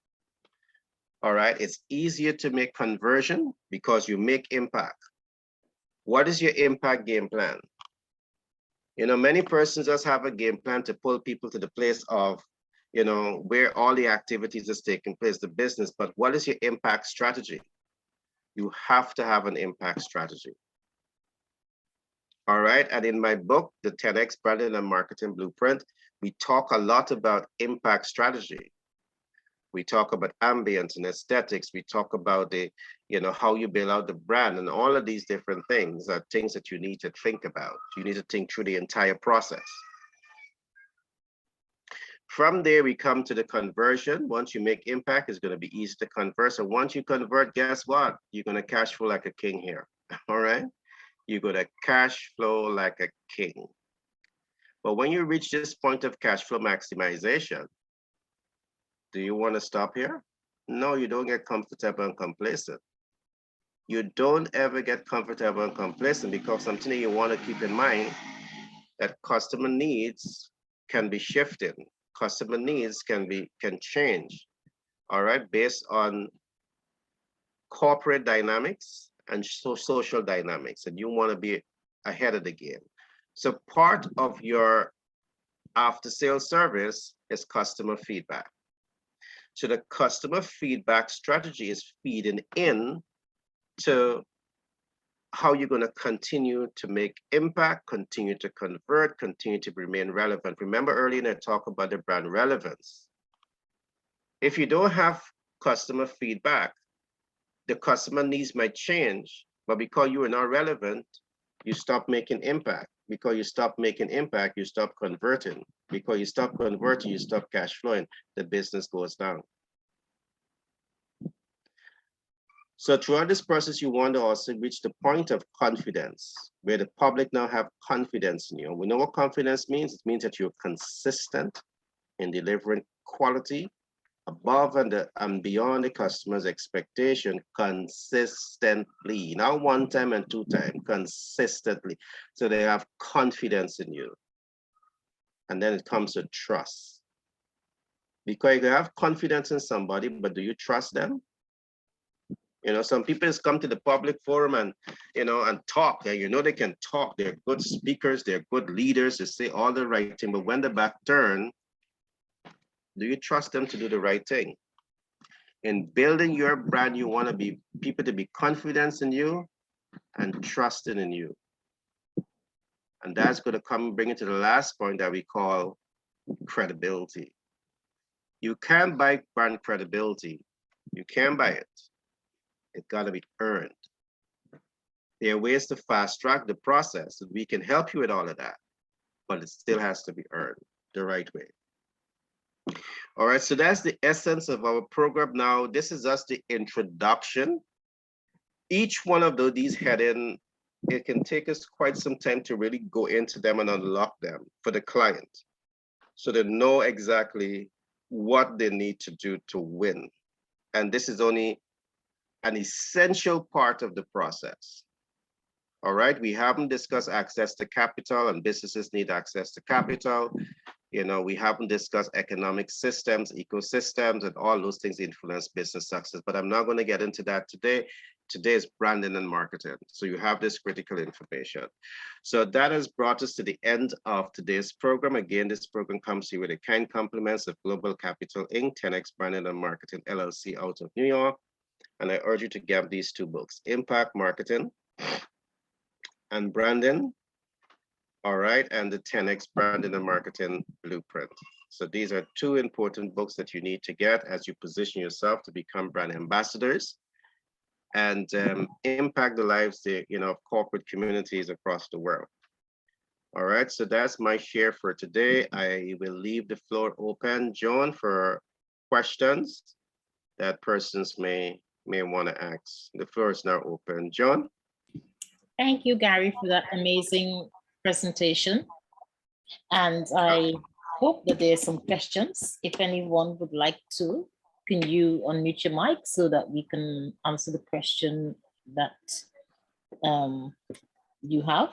All right, it's easier to make conversion because you make impact. What is your impact game plan? You know, many persons just have a game plan to pull people to the place of, you know, where all the activities is taking place, the business, but what is your impact strategy? You have to have an impact strategy. All right, and in my book, the 10X Branding and Marketing Blueprint, we talk a lot about impact strategy. We talk about ambience and aesthetics. We talk about the, you know, how you build out the brand, and all of these different things are things that you need to think about. You need to think through the entire process. From there, we come to the conversion. Once you make impact, it's going to be easy to convert. So once you convert, guess what? You're going to cash flow like a king here. All right. You're going to cash flow like a king. But when you reach this point of cash flow maximization, do you want to stop here? No, you don't get comfortable and complacent. You don't ever get comfortable and complacent, because something that you want to keep in mind, that customer needs can be shifted. Customer needs can change, all right, based on corporate dynamics and social dynamics, and you want to be ahead of the game. So part of your after-sales service is customer feedback. So the customer feedback strategy is feeding in to how you're going to continue to make impact, continue to convert, continue to remain relevant. Remember earlier I talked about the brand relevance. If you don't have customer feedback, the customer needs might change, but because you are not relevant, you stop making impact. Because you stop making impact, you stop converting. Because you stop converting, you stop cash flowing, the business goes down. So throughout this process, you want to also reach the point of confidence, where the public now have confidence in you. We know what confidence means. It means that you're consistent in delivering quality above and beyond the customer's expectation consistently, not one time and two times, consistently. So they have confidence in you. And then it comes to trust. Because you have confidence in somebody, but do you trust them? You know, some people just come to the public forum and, you know, and talk. And you know they can talk. They're good speakers. They're good leaders. They say all the right thing. But when the back turn, do you trust them to do the right thing? In building your brand, you want to be people to be confident in you and trusting in you. And that's going to bring it to the last point that we call credibility. You can't buy brand credibility. You can't buy it. It's got to be earned. There are ways to fast track the process, and we can help you with all of that, but it still has to be earned the right way. All right, so that's the essence of our program. Now, this is just the introduction. Each one of these headings, it can take us quite some time to really go into them and unlock them for the client, so they know exactly what they need to do to win. And this is only an essential part of the process. All right, we haven't discussed access to capital, and businesses need access to capital. You know, we haven't discussed economic systems, ecosystems, and all those things influence business success, but I'm not going to get into that today. today's branding and marketing. So you have this critical information. So that has brought us to the end of today's program. Again, this program comes to you with the kind compliments of Global Capital Inc., 10X Branding and Marketing LLC out of New York. And I urge you to get these two books, Impact Marketing and Branding, all right, and the 10X Branding and Marketing Blueprint. So these are two important books that you need to get as you position yourself to become brand ambassadors and impact the lives of corporate communities across the world. All right, so that's my share for today. I will leave the floor open, John, for questions that persons may want to ask. The floor is now open. John? Thank you, Gary, for that amazing presentation. And I hope that there are some questions. If anyone would like to, can you unmute your mic so that we can answer the question that you have?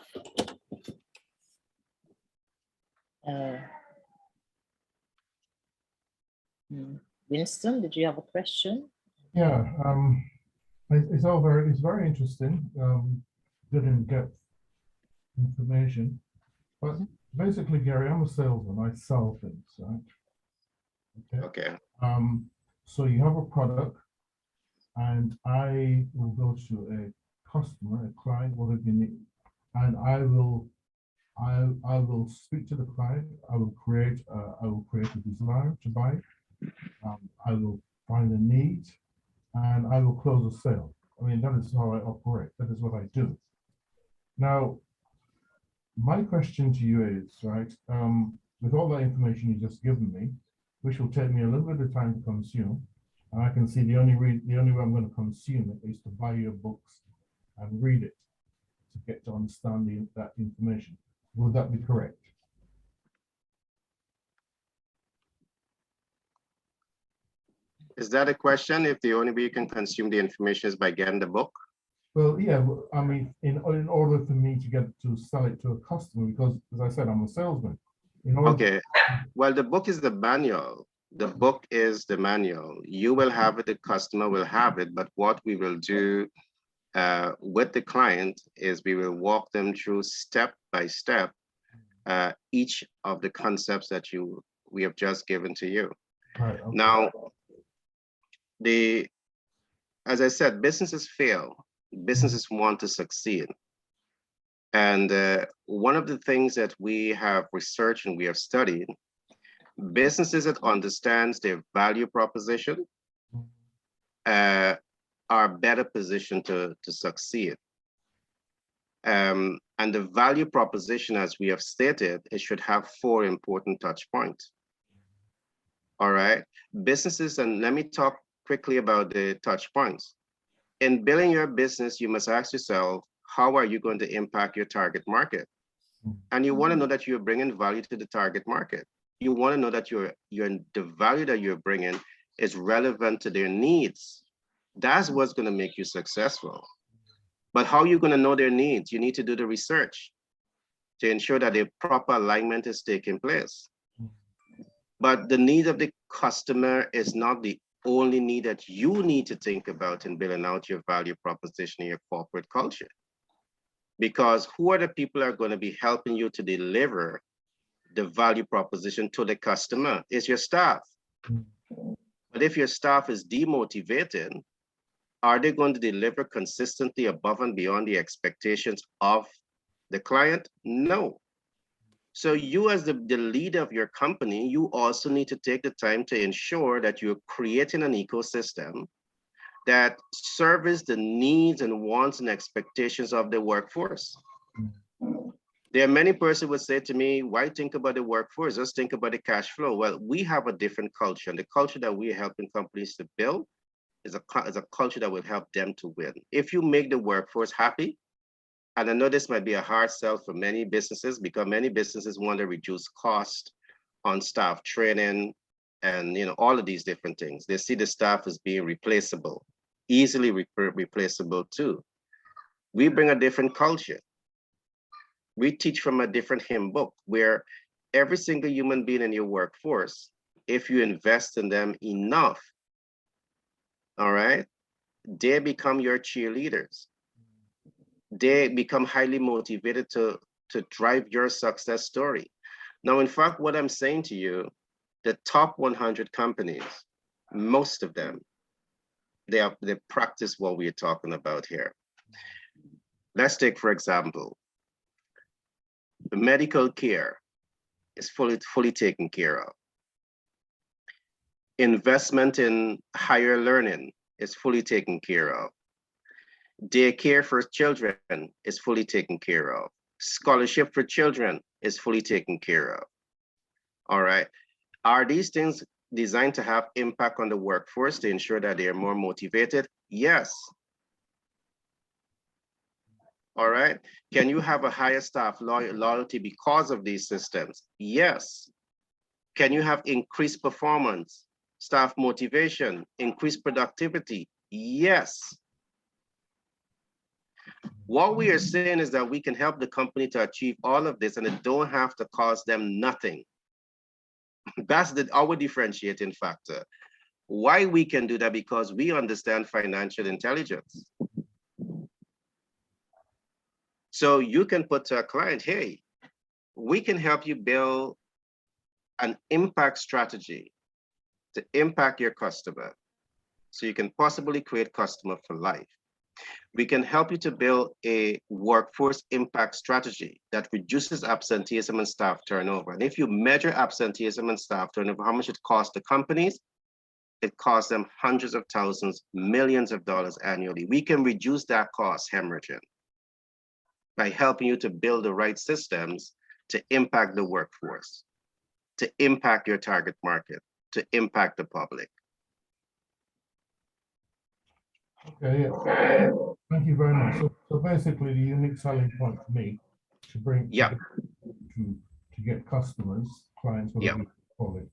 Winston, did you have a question? Yeah, it's very interesting, good in-depth information. But basically, Gary, I'm a salesman. I sell things, right? Okay. So you have a product, and I will go to a customer, a client, whatever you need, and I will speak to the client. I will create a desire to buy. I will find a need, and I will close a sale. I mean, that is how I operate. That is what I do. Now, my question to you is, right, with all that information you just given me, which will take me a little bit of time to consume, and I can see the only way I'm going to consume it is to buy your books and read it to get to understand that information. Would that be correct? Is that a question? If the only way you can consume the information is by getting the book? Well, yeah, I mean, in order for me to get to sell it to a customer, because as I said, I'm a salesman. Okay, well, the book is the manual. The book is the manual. You will have it, the customer will have it, but what we will do with the client is we will walk them through step by step each of the concepts that we have just given to you. Right, okay. Now, as I said, businesses fail. Businesses want to succeed. And one of the things that we have researched and we have studied, businesses that understands their value proposition are better positioned to succeed. And the value proposition, as we have stated, it should have 4 important touch points. All right, businesses, and let me talk quickly about the touch points. In building your business, you must ask yourself, how are you going to impact your target market? And you want to know that you're bringing value to the target market. You want to know that the value that you're bringing is relevant to their needs. That's what's going to make you successful. But how are you going to know their needs? You need to do the research to ensure that the proper alignment is taking place. But the need of the customer is not the only need that you need to think about in building out your value proposition in your corporate culture. Because who are the people that are going to be helping you to deliver the value proposition to the customer? It's your staff. But if your staff is demotivated, are they going to deliver consistently above and beyond the expectations of the client? No. So you, as the leader of your company, you also need to take the time to ensure that you're creating an ecosystem that serves the needs and wants and expectations of the workforce. There are many persons who would say to me, why think about the workforce? Just think about the cash flow. Well, we have a different culture, and the culture that we're helping companies to build is a culture that will help them to win. If you make the workforce happy, and I know this might be a hard sell for many businesses because many businesses want to reduce cost on staff training and all of these different things. They see the staff as being replaceable, easily replaceable too. We bring a different culture. We teach from a different hymn book where every single human being in your workforce, if you invest in them enough, all right, they become your cheerleaders. They become highly motivated to drive your success story. Now, in fact, what I'm saying to you, the top 100 companies, most of them, they practice what we're talking about here. Let's take, for example, the medical care is fully taken care of. Investment in higher learning is fully taken care of. Daycare for children is fully taken care of. Scholarship for children is fully taken care of. All right. Are these things designed to have impact on the workforce to ensure that they are more motivated? Yes. All right. Can you have a higher staff loyalty because of these systems? Yes. Can you have increased performance, staff motivation, increased productivity? Yes. What we are saying is that we can help the company to achieve all of this and it don't have to cost them nothing. That's our differentiating factor. Why we can do that? Because we understand financial intelligence. So you can put to a client, hey, we can help you build an impact strategy to impact your customer so you can possibly create customer for life. We can help you to build a workforce impact strategy that reduces absenteeism and staff turnover. And if you measure absenteeism and staff turnover, how much it costs the companies, it costs them hundreds of thousands, millions of dollars annually. We can reduce that cost hemorrhaging by helping you to build the right systems to impact the workforce, to impact your target market, to impact the public. Okay, yeah. Thank you very much. So basically, the unique selling point for me to bring to get customers, clients, whatever you call it,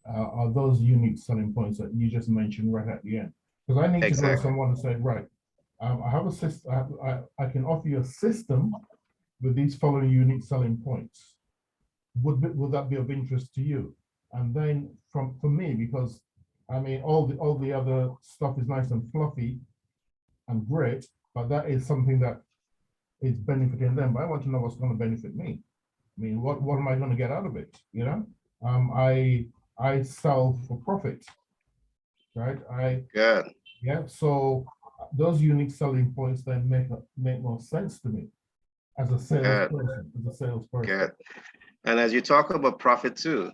are those unique selling points that you just mentioned right at the end. Because I need to go to someone and say, right, I have a system. I can offer you a system with these following unique selling points. Would that be of interest to you? And then for me, because I mean, all the other stuff is nice and fluffy and great, but that is something that is benefiting them. But I want to know what's going to benefit me. I mean, what am I going to get out of it? You know, I sell for profit, right? Yeah. So those unique selling points then make more sense to me as a salesperson. Good. And as you talk about profit too,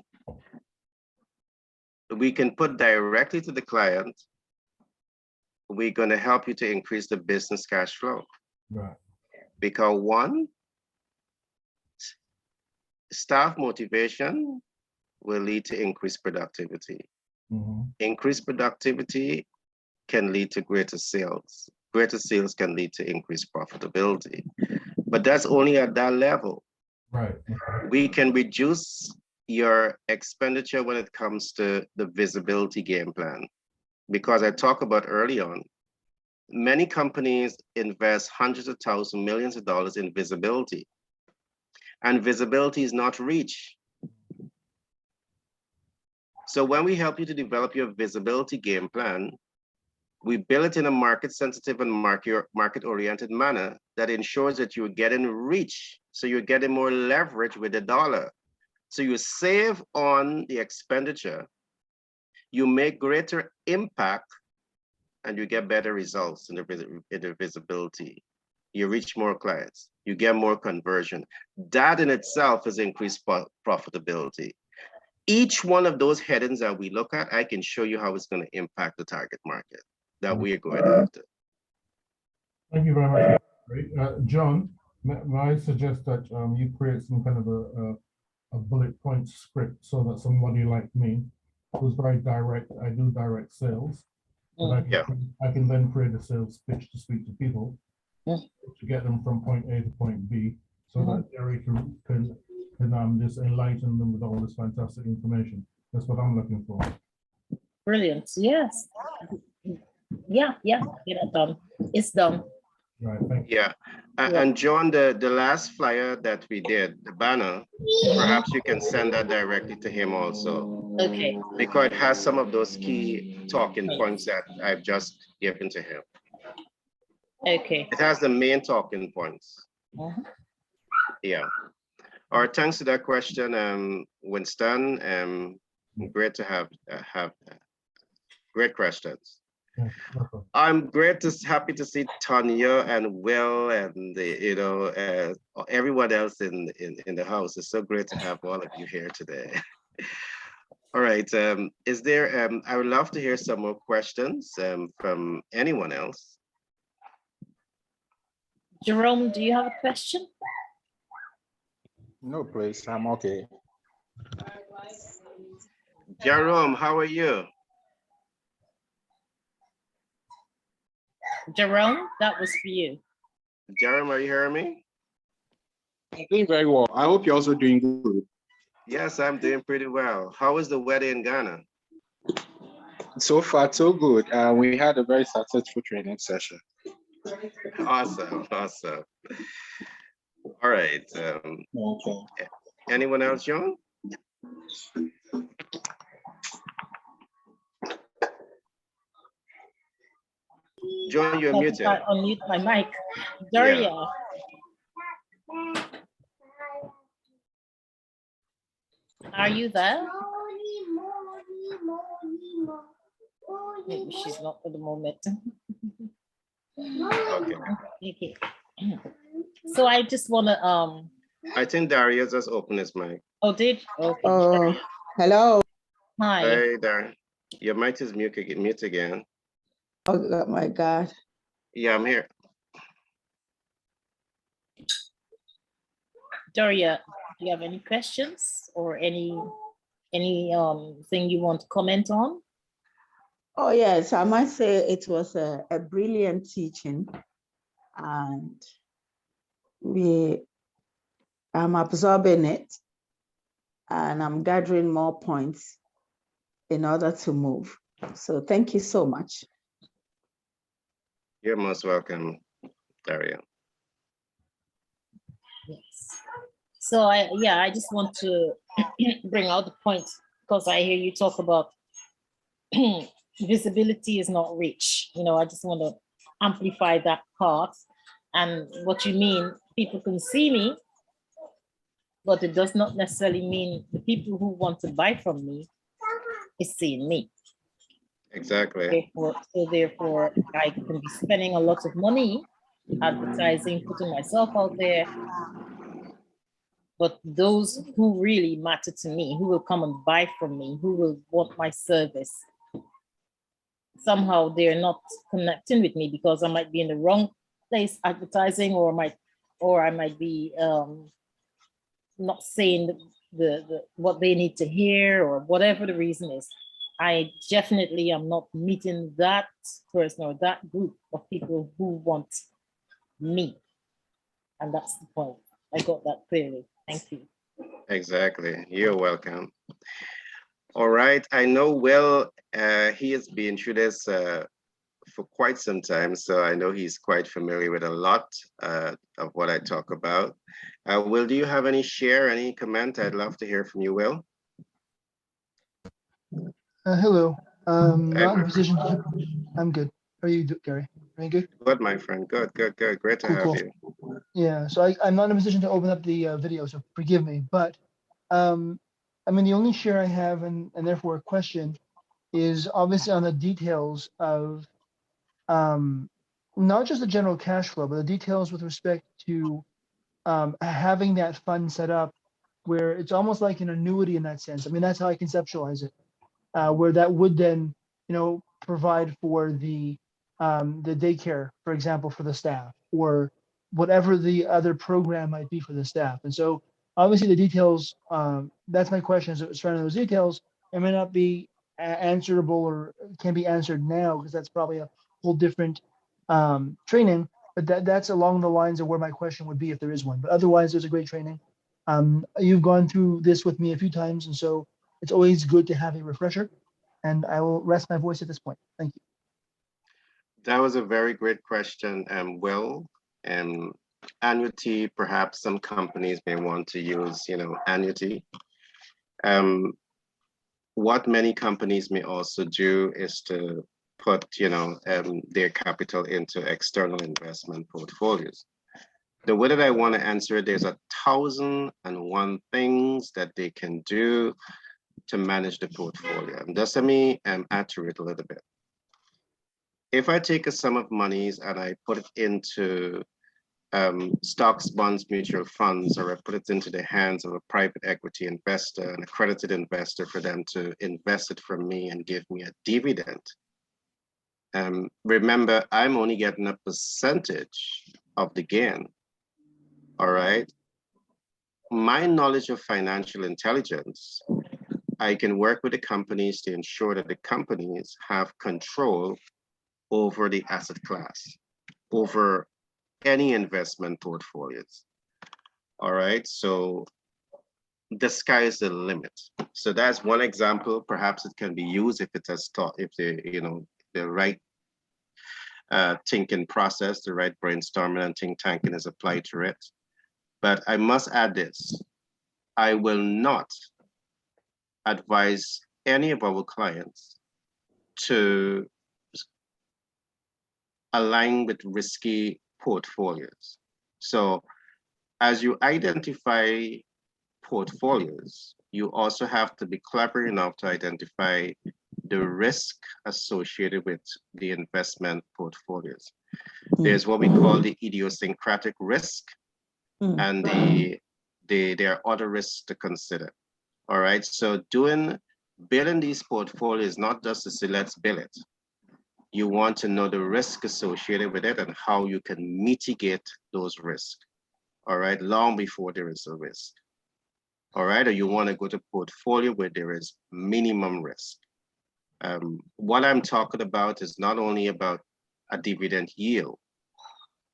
we can put directly to the client, we're going to help you to increase the business cash flow. Right. Because one, staff motivation will lead to increased productivity. Mm-hmm. Increased productivity can lead to greater sales. Greater sales can lead to increased profitability. But that's only at that level. Right. We can reduce your expenditure when it comes to the visibility game plan. Because I talked about early on, many companies invest hundreds of thousands, millions of dollars in visibility. And visibility is not reach. So when we help you to develop your visibility game plan, we build it in a market sensitive and market oriented manner that ensures that you're getting reach. So you're getting more leverage with the dollar. So you save on the expenditure, you make greater impact, and you get better results in the visibility. You reach more clients, you get more conversion. That in itself is increased profitability. Each one of those headings that we look at, I can show you how it's going to impact the target market that we are going after. Thank you very much. John, may I suggest that you create some kind of a bullet point script so that somebody like me, who's very direct, I do direct sales, I can then create a sales pitch to speak to people to get them from point A to point B, so that Jerry can just enlighten them with all this fantastic information. That's what I'm looking for. Brilliant. Yes. Yeah, get it done. It's done. Right. Thank you. Yeah. And John, the last flyer that we did, the banner, perhaps you can send that directly to him also. Okay. Because it has some of those key talking points that I've just given to him. Okay. It has the main talking points. Yeah. All right, thanks to that question, Winston. Great to have great questions. Yeah, welcome. I'm happy to see Tanya and Will and everyone else in the house. It's so great to have all of you here today. All right, is there? I would love to hear some more questions from anyone else. Jerome, do you have a question? No, please, I'm okay. Jerome, how are you? Jerome, that was for you. Jerome, are you hearing me? I'm doing very well. I hope you're also doing good. Yes, I'm doing pretty well. How is the weather in Ghana? So far, so good. We had a very successful training session. Awesome, awesome. All right. Okay. Anyone else, John? John, you're muted. I unmute my mic. Daria. Are you there? Maybe she's not for the moment. Okay. Okay. So I just want to I think Darius just opened his mic. Oh, did? Okay. Oh, hello. Hi. Hey, Darius. Your mic is mute again. Oh my God. Yeah, I'm here. Daria, do you have any questions or any thing you want to comment on? Oh yes, I must say it was a brilliant teaching, and I'm absorbing it, and I'm gathering more points in order to move. So thank you so much. You're most welcome, Daria. Yes. So I just want to bring out the point because I hear you talk about visibility is not reach. I just want to amplify that part. And what you mean, people can see me, but it does not necessarily mean the people who want to buy from me is seeing me. Exactly. Therefore, I can be spending a lot of money advertising, putting myself out there. But those who really matter to me, who will come and buy from me, who will want my service, somehow they're not connecting with me because I might be in the wrong place advertising, or I might be not saying the what they need to hear, or whatever the reason is. I definitely am not meeting that person or that group of people who want me. And that's the point. I got that clearly. Thank you. Exactly. You're welcome. All right. I know Will, he has been through this for quite some time, so I know he's quite familiar with a lot of what I talk about. Will, do you have any comment? I'd love to hear from you, Will. Hello. Not in a position to, I'm good. How are you, Gary? Are you good? Good, my friend. Good. Great to have Cool. you. Yeah, so I'm not in a position to open up the video, so forgive me. But I mean, the only share I have, and therefore a question, is obviously on the details of not just the general cash flow, but the details with respect to having that fund set up where it's almost like an annuity in that sense. I mean, that's how I conceptualize it. Where that would then, provide for the daycare, for example, for the staff, or whatever the other program might be for the staff. And so, obviously, the details. That's my question: is surrounding those details. It may not be answerable or can be answered now because that's probably a whole different training. But that's along the lines of where my question would be if there is one. But otherwise, there's a great training. You've gone through this with me a few times, and so it's always good to have a refresher, and I will rest my voice at this point. Thank you. That was a very great question, Will. And annuity, perhaps some companies may want to use, annuity. What many companies may also do is to put, their capital into external investment portfolios. The way that I want to answer it, there's 1,001 things that they can do to manage the portfolio. And just let me add to it a little bit. If I take a sum of monies and I put it into stocks, bonds, mutual funds, or I put it into the hands of a private equity investor, an accredited investor, for them to invest it for me and give me a dividend. Remember, I'm only getting a percentage of the gain. All right. My knowledge of financial intelligence, I can work with the companies to ensure that the companies have control over the asset class, over any investment portfolios. All right, so the sky is the limit. So that's one example. Perhaps it can be used if it has taught, if the right thinking process, the right brainstorming and think tanking is applied to it. But I must add this: I will not advise any of our clients to align with risky portfolios. So as you identify portfolios, you also have to be clever enough to identify the risk associated with the investment portfolios. There's what we call the idiosyncratic risk, and there are other risks to consider. All right, so building these portfolios, not just to say, let's build it. You want to know the risk associated with it and how you can mitigate those risks, all right, long before there is a risk. All right, or you want to go to portfolio where there is minimum risk. What I'm talking about is not only about a dividend yield.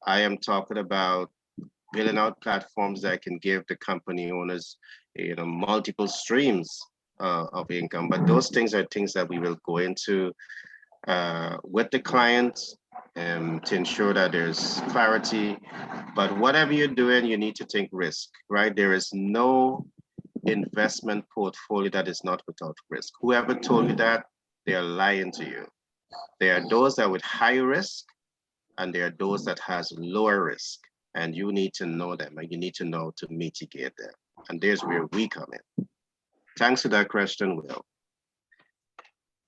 I am talking about building out platforms that can give the company owners, multiple streams of income. But those things are things that we will go into with the clients to ensure that there's clarity. But whatever you're doing, you need to take risk, right? There is no investment portfolio that is not without risk. Whoever told you that, they are lying to you. There are those that with high risk, and there are those that has lower risk, and you need to know them, and you need to know to mitigate them. And there's where we come in. Thanks for that question, Will.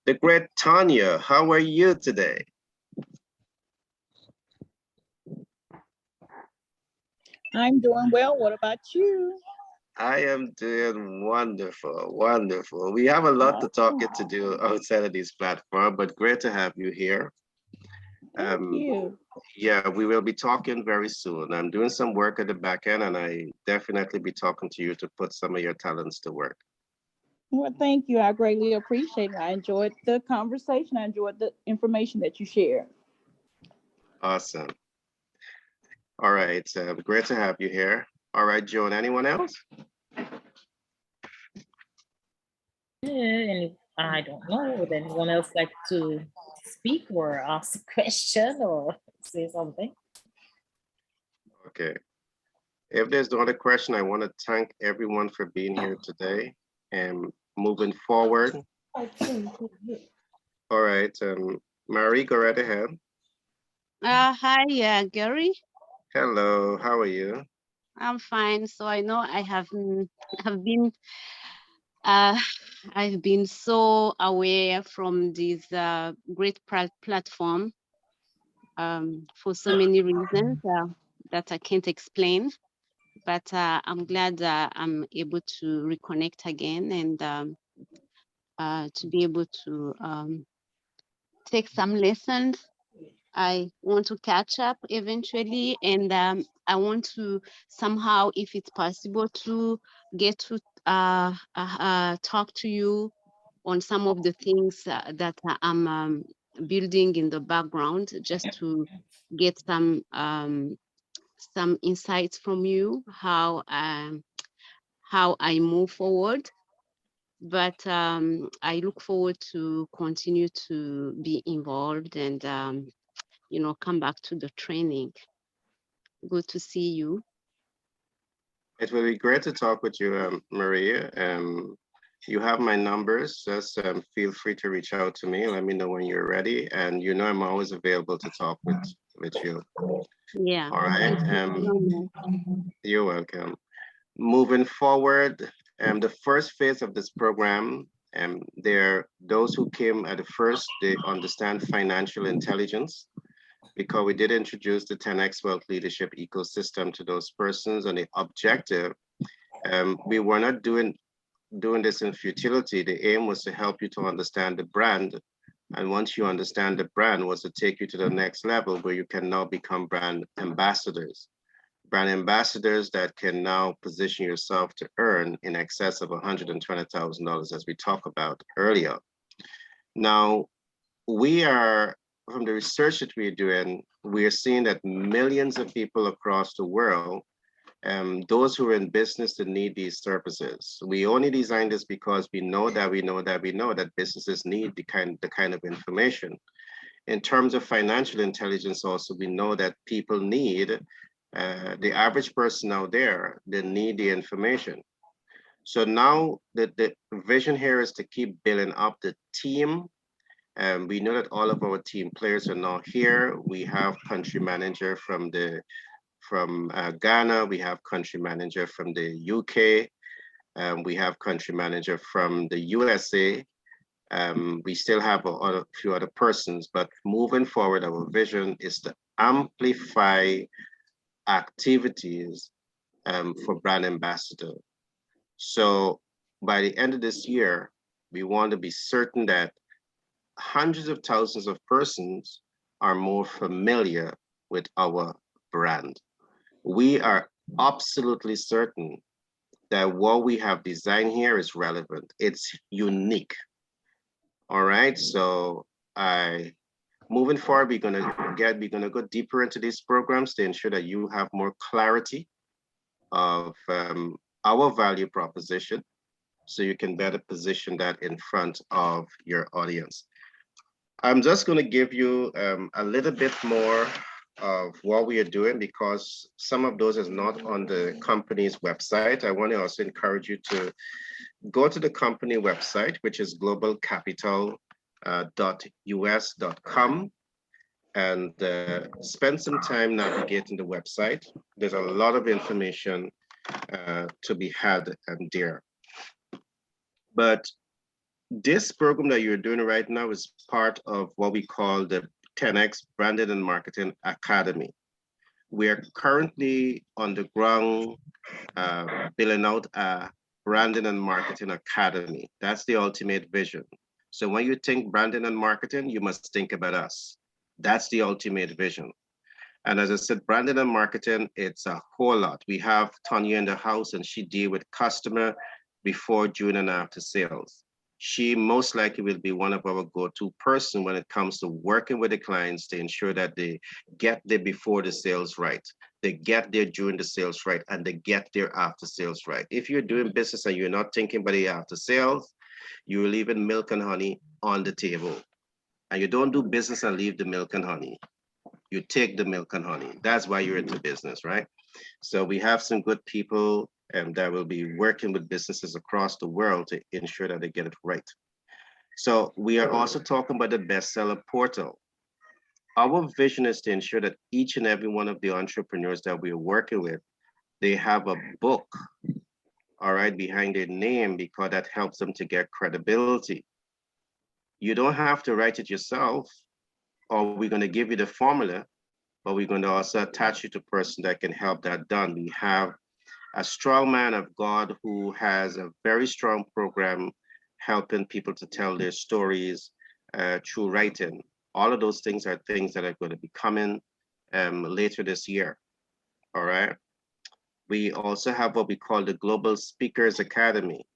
The great Tanya, how are you today? I'm doing well. What about you? I am doing wonderful, wonderful. We have a lot to talk to do outside of this platform, but great to have you here. Thank you. Yeah, we will be talking very soon. I'm doing some work at the back end, and I definitely be talking to you to put some of your talents to work. Well, thank you. I greatly appreciate it. I enjoyed the conversation. I enjoyed the information that you shared. Awesome. All right, great to have you here. All right, Joan, anyone else? And I don't know, would anyone else like to speak or ask a question or say something? Okay. If there's no other question, I want to thank everyone for being here today and moving forward. All right, Marie, go right ahead. Hi, Gary. Hello, how are you? I'm fine. So I know I've been so aware from this great platform for so many reasons that I can't explain. But I'm glad I'm able to reconnect again and to be able to take some lessons. I want to catch up eventually, and I want to somehow, if it's possible, to get to talk to you on some of the things that I'm building in the background, just to get some insights from you, how I move forward. But I look forward to continue to be involved and come back to the training. good to see you. It will be great to talk with you, Maria. You have my numbers. Just feel free to reach out to me. Let me know when you're ready. And you know I'm always available to talk with you. Yeah. All right. Thank you so much. You're welcome. Moving forward, the first phase of this program, those who came at the first, they understand financial intelligence, because we did introduce the 10X Wealth Leadership ecosystem to those persons, and the objective, we were not doing this in futility. The aim was to help you to understand the brand. And once you understand the brand, was to take you to the next level where you can now become brand ambassadors. Brand ambassadors that can now position yourself to earn in excess of $120,000, as we talked about earlier. Now, we are, from the research that we're doing, we are seeing that millions of people across the world, those who are in business that need these services. We only designed this because we know that businesses need the kind of information. In terms of financial intelligence also, we know that people need, the average person out there, they need the information. So now the vision here is to keep building up the team. We know that all of our team players are now here. We have country manager from Ghana. We have country manager from the UK. We have country manager from the USA. We still have a few other persons, but moving forward, our vision is to amplify activities for brand ambassador. So by the end of this year, we want to be certain that hundreds of thousands of persons are more familiar with our brand. We are absolutely certain that what we have designed here is relevant. It's unique. All right, so moving forward, we're gonna go deeper into these programs to ensure that you have more clarity of our value proposition, so you can better position that in front of your audience. I'm just going to give you a little bit more of what we are doing, because some of those is not on the company's website. I want to also encourage you to go to the company website, which is globalcapital.us.com, and spend some time navigating the website. There's a lot of information to be had there. But this program that you're doing right now is part of what we call the 10X Branding and Marketing Academy. We are currently on the ground building out a Branding and Marketing Academy. That's the ultimate vision. So when you think branding and marketing, you must think about us. That's the ultimate vision. And as I said, branding and marketing, it's a whole lot. We have Tanya in the house, and she deals with customer before, during, and after sales. She most likely will be one of our go-to person when it comes to working with the clients to ensure that they get there before the sales right, they get there during the sales right, and they get there after sales right. If you're doing business and you're not thinking about the after sales, you're leaving milk and honey on the table. And you don't do business and leave the milk and honey. You take the milk and honey. That's why you're into business, right? So we have some good people that will be working with businesses across the world to ensure that they get it right. So we are also talking about the bestseller portal. Our vision is to ensure that each and every one of the entrepreneurs that we are working with, they have a book, all right, behind their name, because that helps them to get credibility. You don't have to write it yourself, or we're going to give you the formula, but we're going to also attach you to a person that can help that done. We have a strong man of God who has a very strong program helping people to tell their stories through writing. All of those things are things that are going to be coming later this year, all right? We also have what we call the Global Speakers Academy,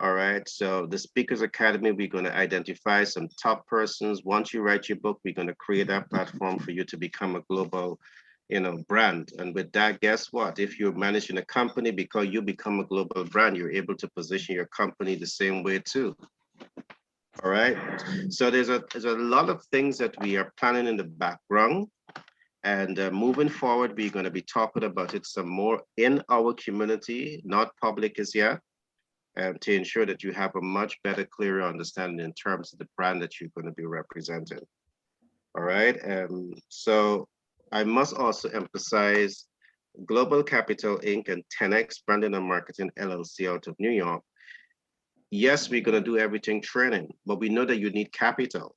all right? So the Speakers Academy, we're going to identify some top persons. Once you write your book, we're going to create that platform for you to become a global brand. And with that, guess what? If you're managing a company, because you become a global brand, you're able to position your company the same way too. All right. So there's a lot of things that we are planning in the background. And moving forward, we're going to be talking about it some more in our community, not public as yet, to ensure that you have a much better, clearer understanding in terms of the brand that you're going to be representing. All right. So I must also emphasize Global Capital Inc. and 10X Branding and Marketing LLC out of New York. Yes, we're going to do everything training, but we know that you need capital.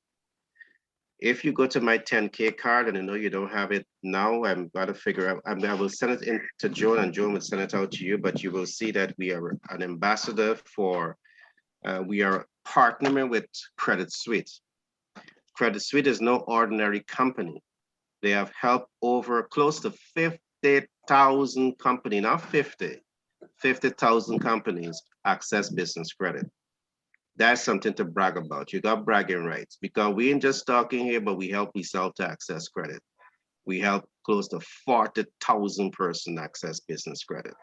If you go to my 10K card and I know you don't have it now, I'm going to figure out, I will send it in to Joan and Joan will send it out to you, but you will see that we are an ambassador for, we are partnering with Credit Suisse. Credit Suisse is no ordinary company. They have helped over close to 50,000 companies, not 50,000 companies access business credit. That's something to brag about. You got bragging rights because we ain't just talking here, but we help yourself to access credit. We help close to 40,000 person access business credit.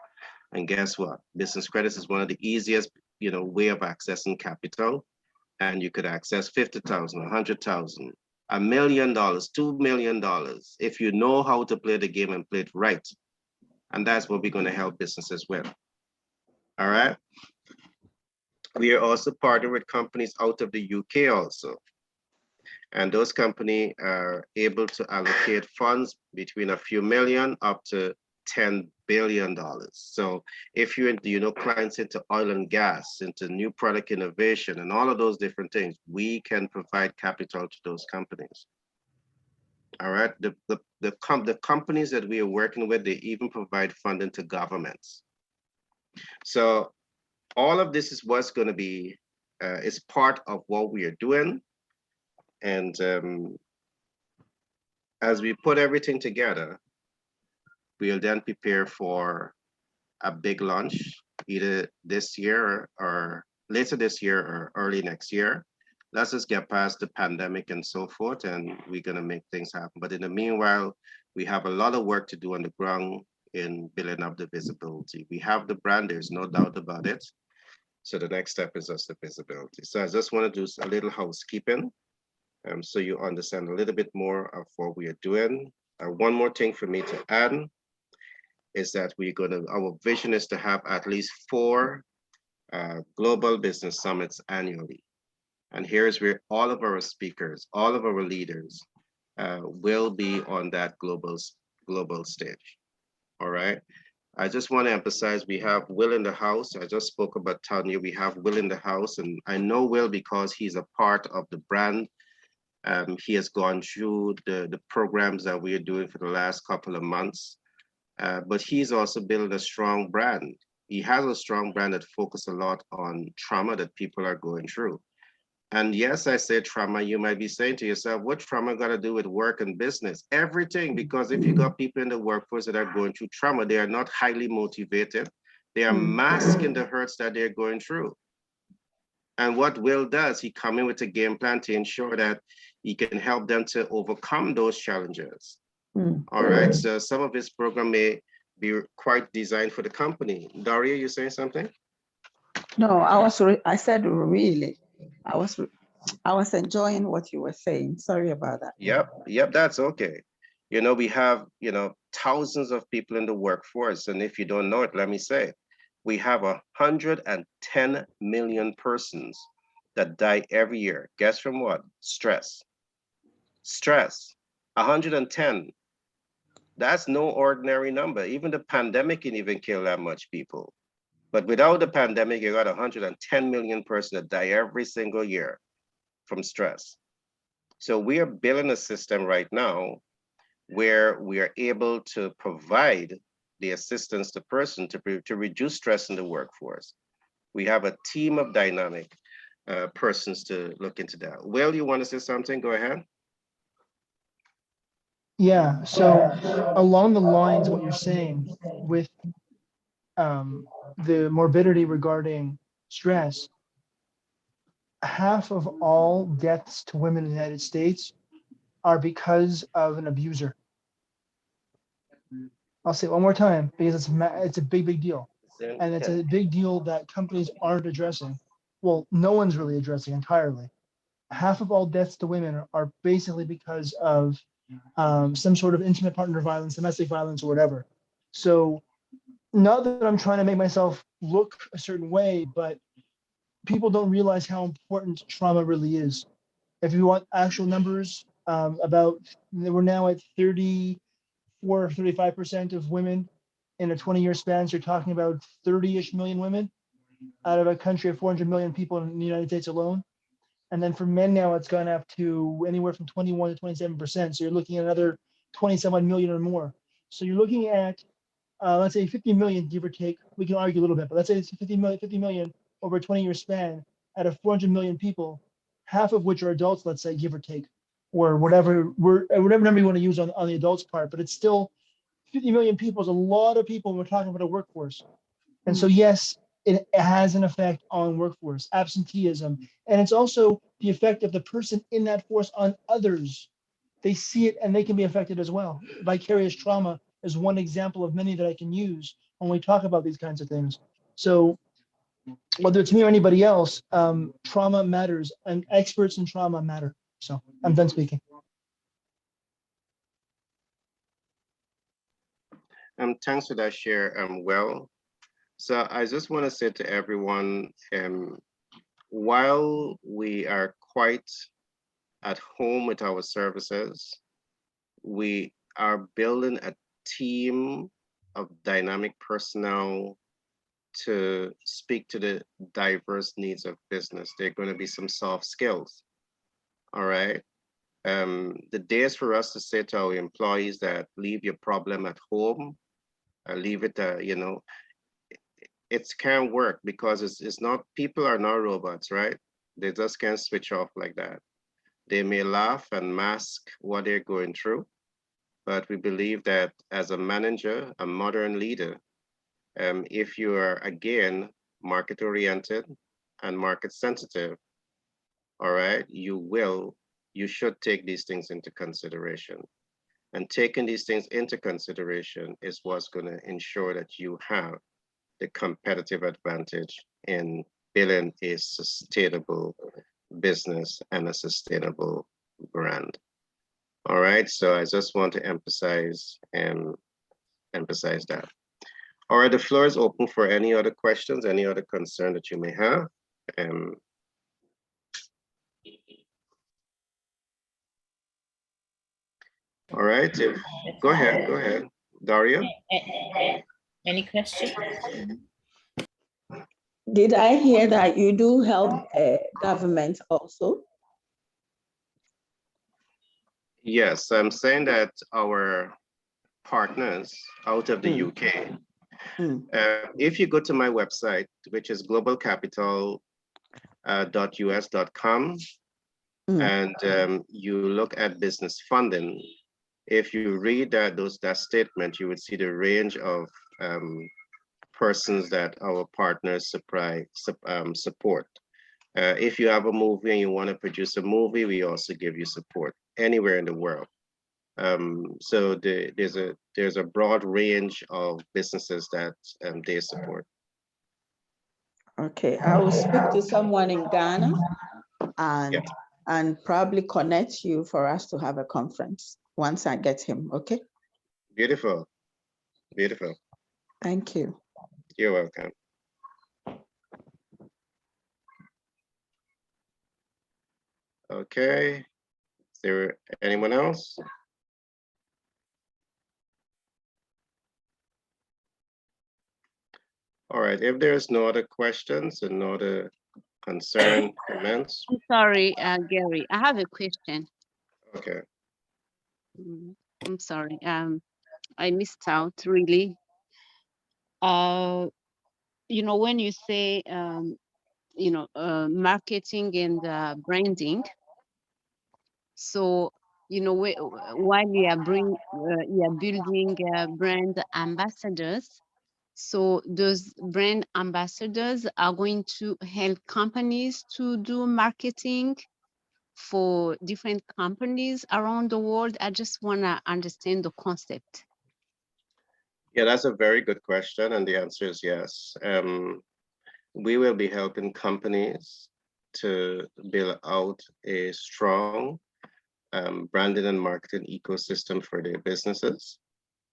And guess what? Business credit is one of the easiest, way of accessing capital. And you could access 50,000, 100,000, $1 million, $2 million, if you know how to play the game and play it right. And that's what we're going to help businesses with. All right. We are also partnering with companies out of the UK also. And those companies are able to allocate funds between a few million up to $10 billion. So if you're into, clients into oil and gas, into new product innovation and all of those different things, we can provide capital to those companies. All right, the companies that we are working with, they even provide funding to governments. So all of this is what's going to be, is part of what we are doing. And as we put everything together, we'll then prepare for a big launch, either this year or later this year or early next year. Let's just get past the pandemic and so forth, and we're going to make things happen. But in the meanwhile, we have a lot of work to do on the ground in building up the visibility. We have the brand, there's no doubt about it. So the next step is just the visibility. So I just want to do a little housekeeping so you understand a little bit more of what we are doing. One more thing for me to add is that our vision is to have at least 4 global business summits annually. And here's where all of our speakers, all of our leaders will be on that global stage. All right. I just want to emphasize we have Will in the house. I just spoke about Tanya. We have Will in the house, and I know Will because he's a part of the brand. He has gone through the programs that we are doing for the last couple of months, but he's also built a strong brand. He has a strong brand that focuses a lot on trauma that people are going through. And yes, I say trauma, you might be saying to yourself, what trauma got to do with work and business? Everything, because if you got people in the workforce that are going through trauma, they are not highly motivated. They are masking the hurts that they're going through. And what Will does, he come in with a game plan to ensure that he can help them to overcome those challenges. All right, so some of his program may be quite designed for the company. Daria, you saying something? No, I said really. I was enjoying what you were saying. Sorry about that. Yep, that's okay. We have, thousands of people in the workforce. And if you don't know it, let me say, we have 110 million persons that die every year. Guess from what? Stress. 110. That's no ordinary number. Even the pandemic can even kill that much people. But without the pandemic, you got 110 million persons that die every single year from stress. So we are building a system right now where we are able to provide the assistance to person to reduce stress in the workforce. We have a team of dynamic persons to look into that. Will, you want to say something? Go ahead. Yeah, so along the lines of what you're saying with the morbidity regarding stress, half of all deaths to women in the United States are because of an abuser. I'll say it one more time because it's a big deal. And it's a big deal that companies aren't addressing. Well, no one's really addressing entirely. Half of all deaths to women are basically because of some sort of intimate partner violence, domestic violence, or whatever. So not that I'm trying to make myself look a certain way, but people don't realize how important trauma really is. If you want actual numbers, we're now at 34 or 35% of women in a 20-year span. So you're talking about 30-ish million women out of a country of 400 million people in the United States alone. And then for men now, it's gone up to anywhere from 21 to 27%. So you're looking at another 27 million or more. So you're looking at, let's say 50 million, give or take. We can argue a little bit, but let's say it's 50 million over a 20-year span out of 400 million people, half of which are adults, let's say, give or take, or whatever number you want to use on the adults part. But it's still 50 million people is a lot of people when we're talking about a workforce. And so, yes, it has an effect on workforce, absenteeism, and it's also the effect of the person in that force on others. They see it and they can be affected as well. Vicarious trauma is one example of many that I can use when we talk about these kinds of things. So whether it's me or anybody else, trauma matters, and experts in trauma matter. So I'm done speaking. Thanks for that share. Well, so I just want to say to everyone, while we are quite at home with our services, we are building a team of dynamic personnel to speak to the diverse needs of business. There are going to be some soft skills. All right. The days for us to say to our employees that leave your problem at home, leave it, it can't work, because it's not, people are not robots, right? They just can't switch off like that. They may laugh and mask what they're going through, but we believe that as a manager, a modern leader, if you are, again, market oriented and market sensitive, all right, you should take these things into consideration. And taking these things into consideration is what's going to ensure that you have the competitive advantage in building a sustainable business and a sustainable brand. All right, so I just want to emphasize that. All right, the floor is open for any other questions, any other concern that you may have. All right, go ahead, Daria. Any questions? Did I hear that you do help government also? Yes, I'm saying that our partners out of the UK, if you go to my website, which is globalcapital.us.com, and you look at business funding, if you read that statement, you would see the range of persons that our partners support. If you have a movie and you want to produce a movie, we also give you support anywhere in the world. So there's a broad range of businesses that they support. Okay, I will speak to someone in Ghana and probably connect you for us to have a conference once I get him. Okay. Beautiful, beautiful. Thank you. You're welcome. Okay, is there anyone else? All right, if there's no other questions and no other concern, comments. I'm sorry, Gary, I have a question. Okay. I'm sorry, I missed out really. When you say, marketing and branding, so, while you are building brand ambassadors, so those brand ambassadors are going to help companies to do marketing for different companies around the world. I just want to understand the concept. Yeah, that's a very good question, and the answer is yes. We will be helping companies to build out a strong branding and marketing ecosystem for their businesses.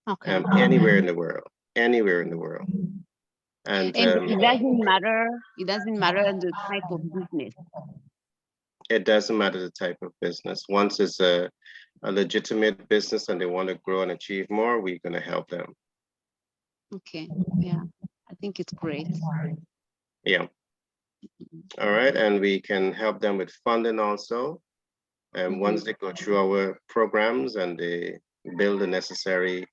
Okay. Anywhere in the world, anywhere in the world. And And it doesn't matter. It doesn't matter the type of business. it doesn't matter the type of business. Once it's a legitimate business and they want to grow and achieve more, we're going to help them. Okay. Yeah, I think it's great. Yeah. All right. And we can help them with funding also. And once they go through our programs and they build the necessary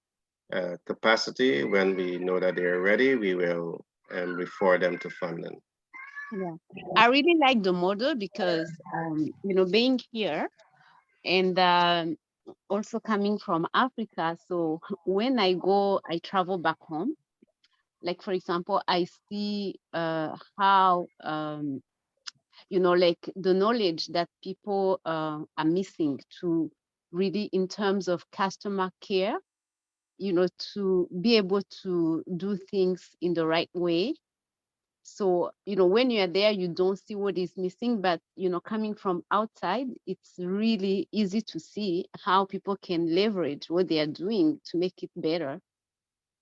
capacity, when we know that they're ready, we will refer them to funding. Yeah, I really like the model because, you know, being here and also coming from Africa. So when I travel back home, like, for example, I see how, you know, like the knowledge that people are missing to really in terms of customer care, you know, to be able to do things in the right way. So, you know, when you're there, you don't see what is missing, but, you know, coming from outside, it's really easy to see how people can leverage what they are doing to make it better.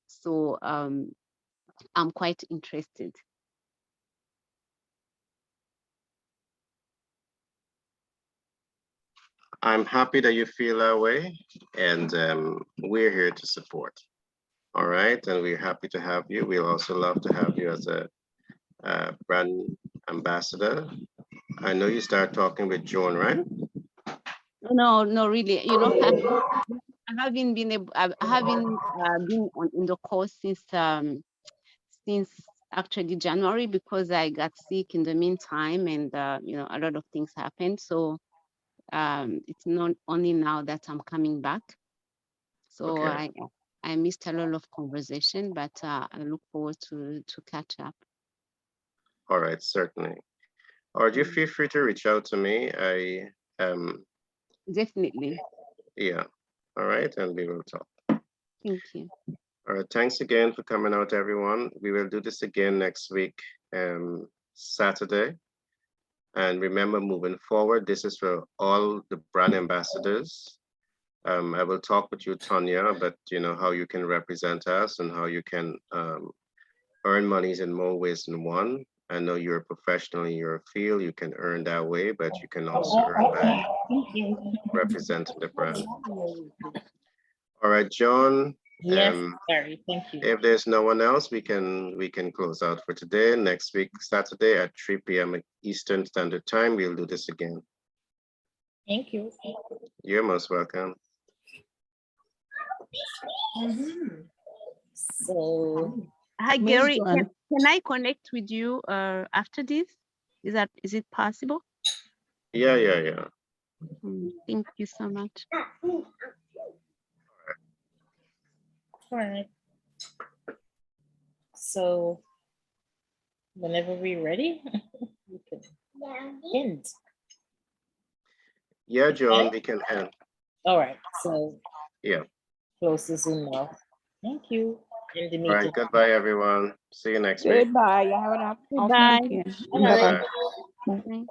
So I'm quite interested. I'm happy that you feel that way, and we're here to support. All right, and we're happy to have you. We also love to have you as a brand ambassador. I know you start talking with Joan, right? No, really, you know, I haven't been able, I haven't been in the course since actually January because I got sick in the meantime, and you know, a lot of things happened. So it's not only now that I'm coming back. So Okay. I missed a lot of conversation, but I look forward to catch up. All right, certainly. Or you feel free to reach out to me. Definitely. Yeah. All right, and we will talk. Thank you. All right, thanks again for coming out, everyone. We will do this again next week, Saturday. And remember, moving forward, this is for all the brand ambassadors. I will talk with you, Tanya, but you know how you can represent us and how you can earn monies in more ways than one. I know you're a professional in your field, you can earn that way, but you can also earn by representing the brand. All right, John. Yes, Gary, thank you. If there's no one else, we can close out for today. Next week, Saturday at 3 p.m. Eastern Standard Time, we'll do this again. Thank you. You're most welcome. So, hi, Miss Gary, Joanne. can I connect with you after this? Is it possible? Yeah. Thank you so much. all right. So, whenever we're ready, we can end. Yeah, John, we can end. All right. So, Yeah. close the Zoom now. Thank you. End the All meeting. right, goodbye, everyone. See you next week. Goodbye. Y'all have an awesome Goodbye. weekend. Bye-bye. Bye-bye. Bye.